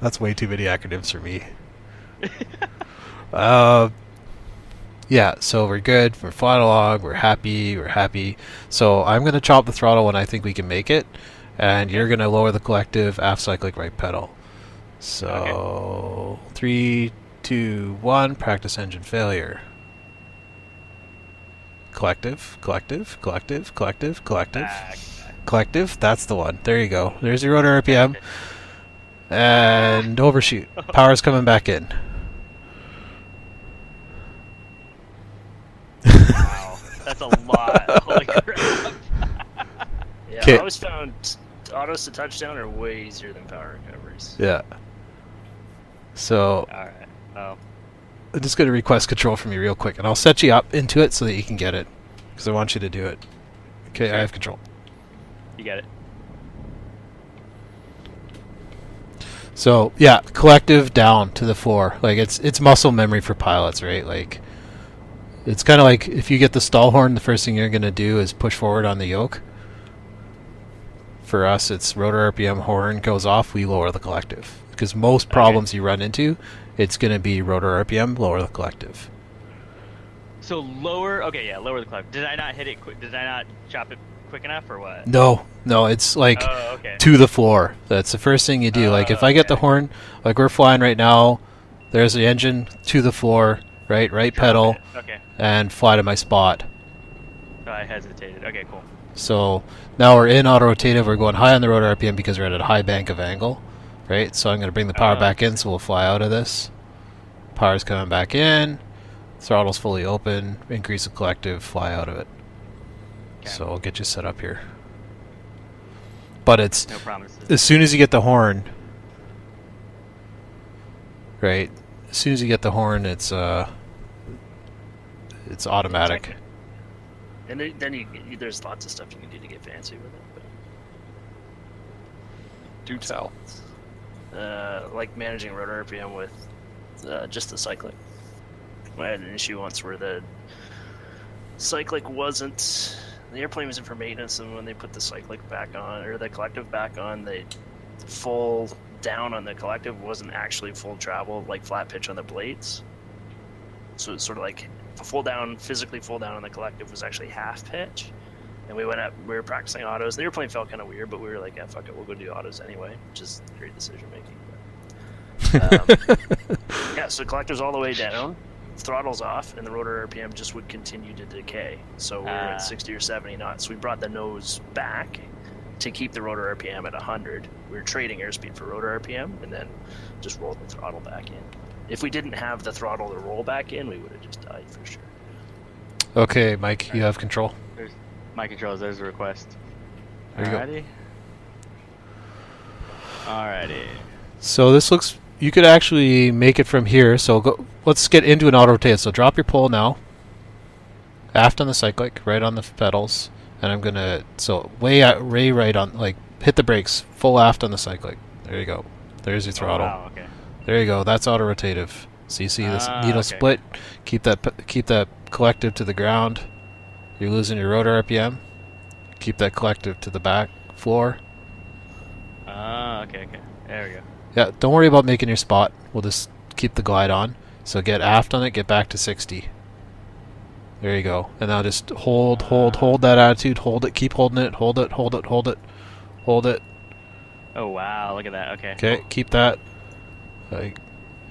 That's way too many acronyms for me. Yeah, so we're good. We're flying along. We're happy. So I'm going to chop the throttle when I think we can make it, and you're going to lower the collective, aft cyclic, right pedal. So 3, 2, 1. Practice engine failure. Collective. Collective. That's the one. There you go. There's your rotor RPM. And overshoot. Power's coming back in. Wow, that's a lot. Holy crap. Yeah, I always found autos to touchdown are way easier than power recoveries. Yeah. So. Alright. Oh. I'm just going to request control from you real quick, and I'll set you up into it so that you can get it. Because I want you to do it. Okay, I have control. You got it. So yeah, collective down to the floor. Like it's muscle memory for pilots, right? Like it's kind of like if you get the stall horn, the first thing you're gonna do is push forward on the yoke. For us, it's rotor RPM, horn goes off, we lower the collective. because most problems you run into, it's going to be rotor RPM, lower the collective. So lower. Okay, yeah, lower the collective. Did I not hit it quick? Did I not chop it quick enough, or what? No, it's like Okay. to the floor. That's the first thing you do. Like if I get the horn, like we're flying right now, there's the engine to the floor, right pedal, Okay. and fly to my spot. So I hesitated. Okay, cool. So now we're in auto rotative. We're going high on the rotor RPM because we're at a high bank of angle, right? So I'm going to bring the power back in, so we'll fly out of this. Power's coming back in. Throttle's fully open. Increase the collective. Fly out of it. Okay. So I'll get you set up here. But it's No promises. as soon as you get the horn, right? As soon as you get the horn, it's automatic. And then there's lots of stuff you can do to get fancy with it. Do tell. But, like managing rotor RPM with just the cyclic. I had an issue once where the cyclic wasn't. The airplane was in for maintenance, and when they put the cyclic back on, or the collective back on, the full down on the collective wasn't actually full travel, like flat pitch on the blades. So it's sort of like physically full down on the collective was actually half pitch. And we went up, we were practicing autos. The airplane felt kind of weird, but we were like, yeah, fuck it, we'll go do autos anyway, which is great decision making. Yeah, so collector's all the way down, throttle's off, and the rotor RPM just would continue to decay. So we're at 60 or 70 knots. We brought the nose back to keep the rotor RPM at 100. We were trading airspeed for rotor RPM, and then just rolled the throttle back in. If we didn't have the throttle to roll back in, we would have just died for sure. Okay, Mike, you have control. There's my controls. There's a request. There you go. Alrighty. Alrighty. So this looks. You could actually make it from here. So go. Let's get into an auto rotate. So drop your pole now. Aft on the cyclic, right on the pedals, and I'm gonna way right on, like hit the brakes, full aft on the cyclic. There you go. There's your throttle. Oh, wow, okay. There you go. That's auto rotative. So you see this needle okay. split. Keep that collective to the ground. You're losing your rotor RPM. Keep that collective to the back floor. Okay. There we go. Yeah, don't worry about making your spot. We'll just keep the glide on. So get aft on it, get back to 60. There you go. And now just hold that attitude. Hold it, keep holding it. Hold it. Oh wow, look at that. Okay. Okay, keep that.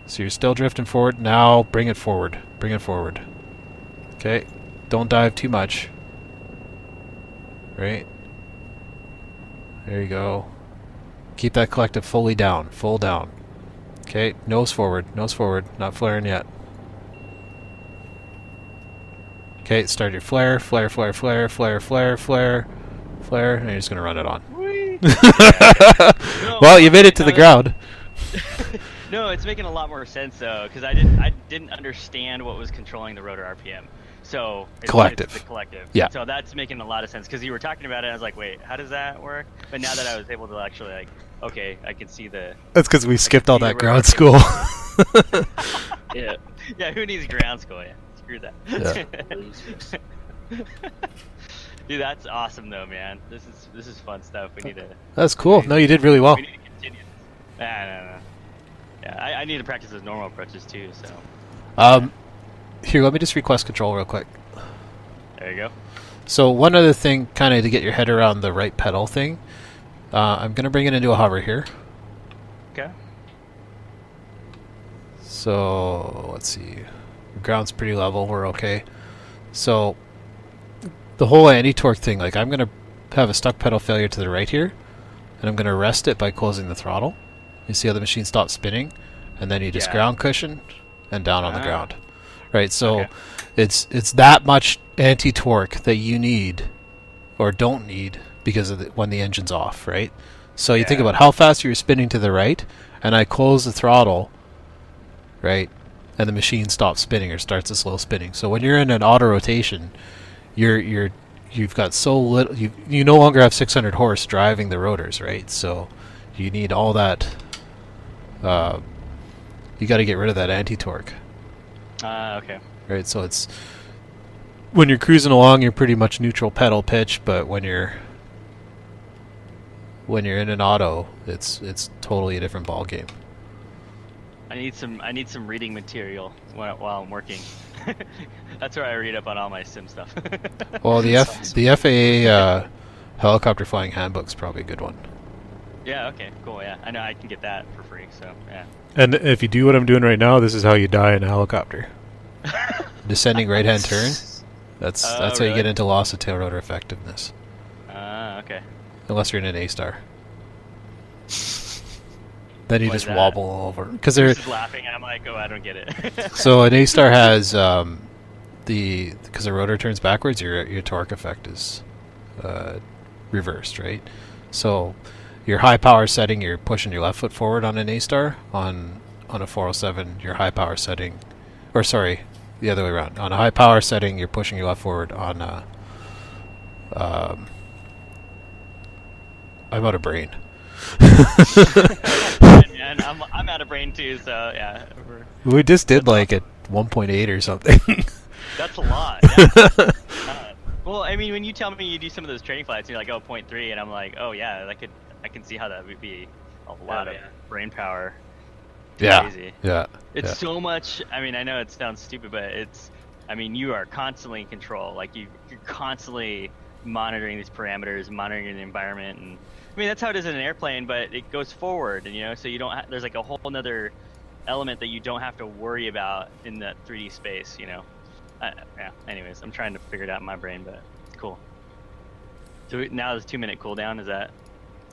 So you're still drifting forward. Now bring it forward. Okay, don't dive too much. Right? There you go. Keep that collective fully down, full down. Okay, nose forward, not flaring yet. Okay, start your flare, and you're just gonna run it on. No, Well, you made it to the ground. No, it's making a lot more sense though, because I didn't understand what was controlling the rotor RPM. So it's Collective. the collective. Yeah. So that's making a lot of sense because you were talking about it. And I was like, wait, how does that work? But now that I was able to actually like, okay, I can see the. That's because we skipped all see the that ground rotor school. Yeah. Yeah. Who needs ground school? Yeah. Screw that. Yeah. Dude, that's awesome though, man. This is fun stuff. We need to. That's cool. No, you did really well. We need to continue. No. Yeah, I need to practice those normal approaches too. So. Here, let me just request control real quick. There you go. So one other thing, kind of to get your head around the right pedal thing, I'm going to bring it into a hover here. Okay. So let's see. The ground's pretty level. We're okay. So the whole anti-torque thing, like I'm going to have a stuck pedal failure to the right here, and I'm going to arrest it by closing the throttle. You see how the machine stops spinning, and then you just ground cushion and down on the ground. Right, so it's that much anti-torque that you need or don't need because of when the engine's off, right? So you think about how fast you're spinning to the right, and I close the throttle, right, and the machine stops spinning or starts a slow spinning. So when you're in an auto rotation, you've got so little, you no longer have 600 horse driving the rotors, right? So you need all that. You got to get rid of that anti-torque. Okay. Right, so it's when you're cruising along, you're pretty much neutral pedal pitch, but when you're in an auto, it's totally a different ball game. I need some reading material while I'm working. That's where I read up on all my sim stuff. Well, the FAA helicopter flying handbook's probably a good one. Yeah. Okay. Cool. Yeah. I know I can get that for free. So yeah. And if you do what I'm doing right now, this is how you die in a helicopter. Descending right-hand turn. That's how you really? get into loss of tail rotor effectiveness. Okay. Unless you're in an A-star. Then you Why is just that? wobble over. Because They're they're just laughing. I'm like, oh, I don't get it. so an A-star has because the rotor turns backwards, your torque effect is reversed, right? So your high power setting, you're pushing your left foot forward on an A-star. On a 407, your high power setting, or sorry, the other way around. On a high power setting, you're pushing your left forward. On I'm out of brain. And I'm out of brain too. So yeah. We just did like at 1.8 or something. That's a lot. Yeah. Well, I mean, when you tell me you do some of those training flights, you're like, oh, 0.3, and I'm like, oh yeah, I can see how that would be a lot of brain power. Crazy. Yeah. It's so much. I mean, I know it sounds stupid, but I mean, you are constantly in control. Like you're constantly monitoring these parameters, monitoring the environment, and I mean that's how it is in an airplane, but it goes forward, and so you don't. There's like a whole another element that you don't have to worry about in that 3D space. Yeah. Anyways, I'm trying to figure it out in my brain, but it's cool. So now there's 2-minute cooldown. Is that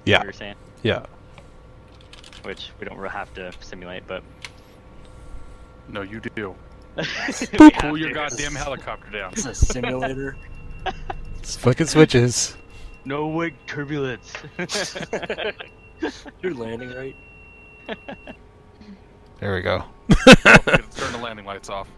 what you were saying? Yeah. Which we don't really have to simulate, but No, you do. we have Cool your to. goddamn helicopter down. It's a simulator. Flicking switches. No wing turbulence. You're landing right. There we go. Turn the landing lights off.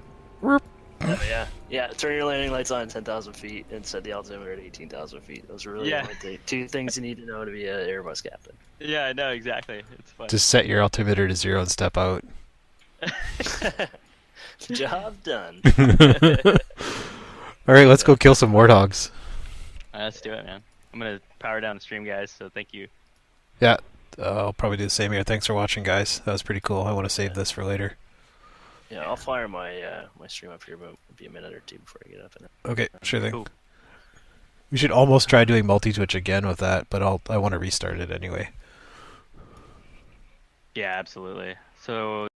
Oh yeah, yeah. Turn your landing lights on 10,000 feet and set the altimeter at 18,000 feet. Those are really Yeah. the only two things you need to know to be an Airbus captain. Yeah, no, exactly. It's fun. Just set your altimeter to 0 and step out. Job done. All right, let's go kill some warthogs. Let's do it, man. I'm gonna power down the stream, guys. So thank you. Yeah, I'll probably do the same here. Thanks for watching, guys. That was pretty cool. I want to save this for later. Yeah, I'll fire my my stream up here, but it'll be a minute or two before I get up in it. Okay, sure thing. Cool. We should almost try doing multi-twitch again with that, but I want to restart it anyway. Yeah, absolutely. So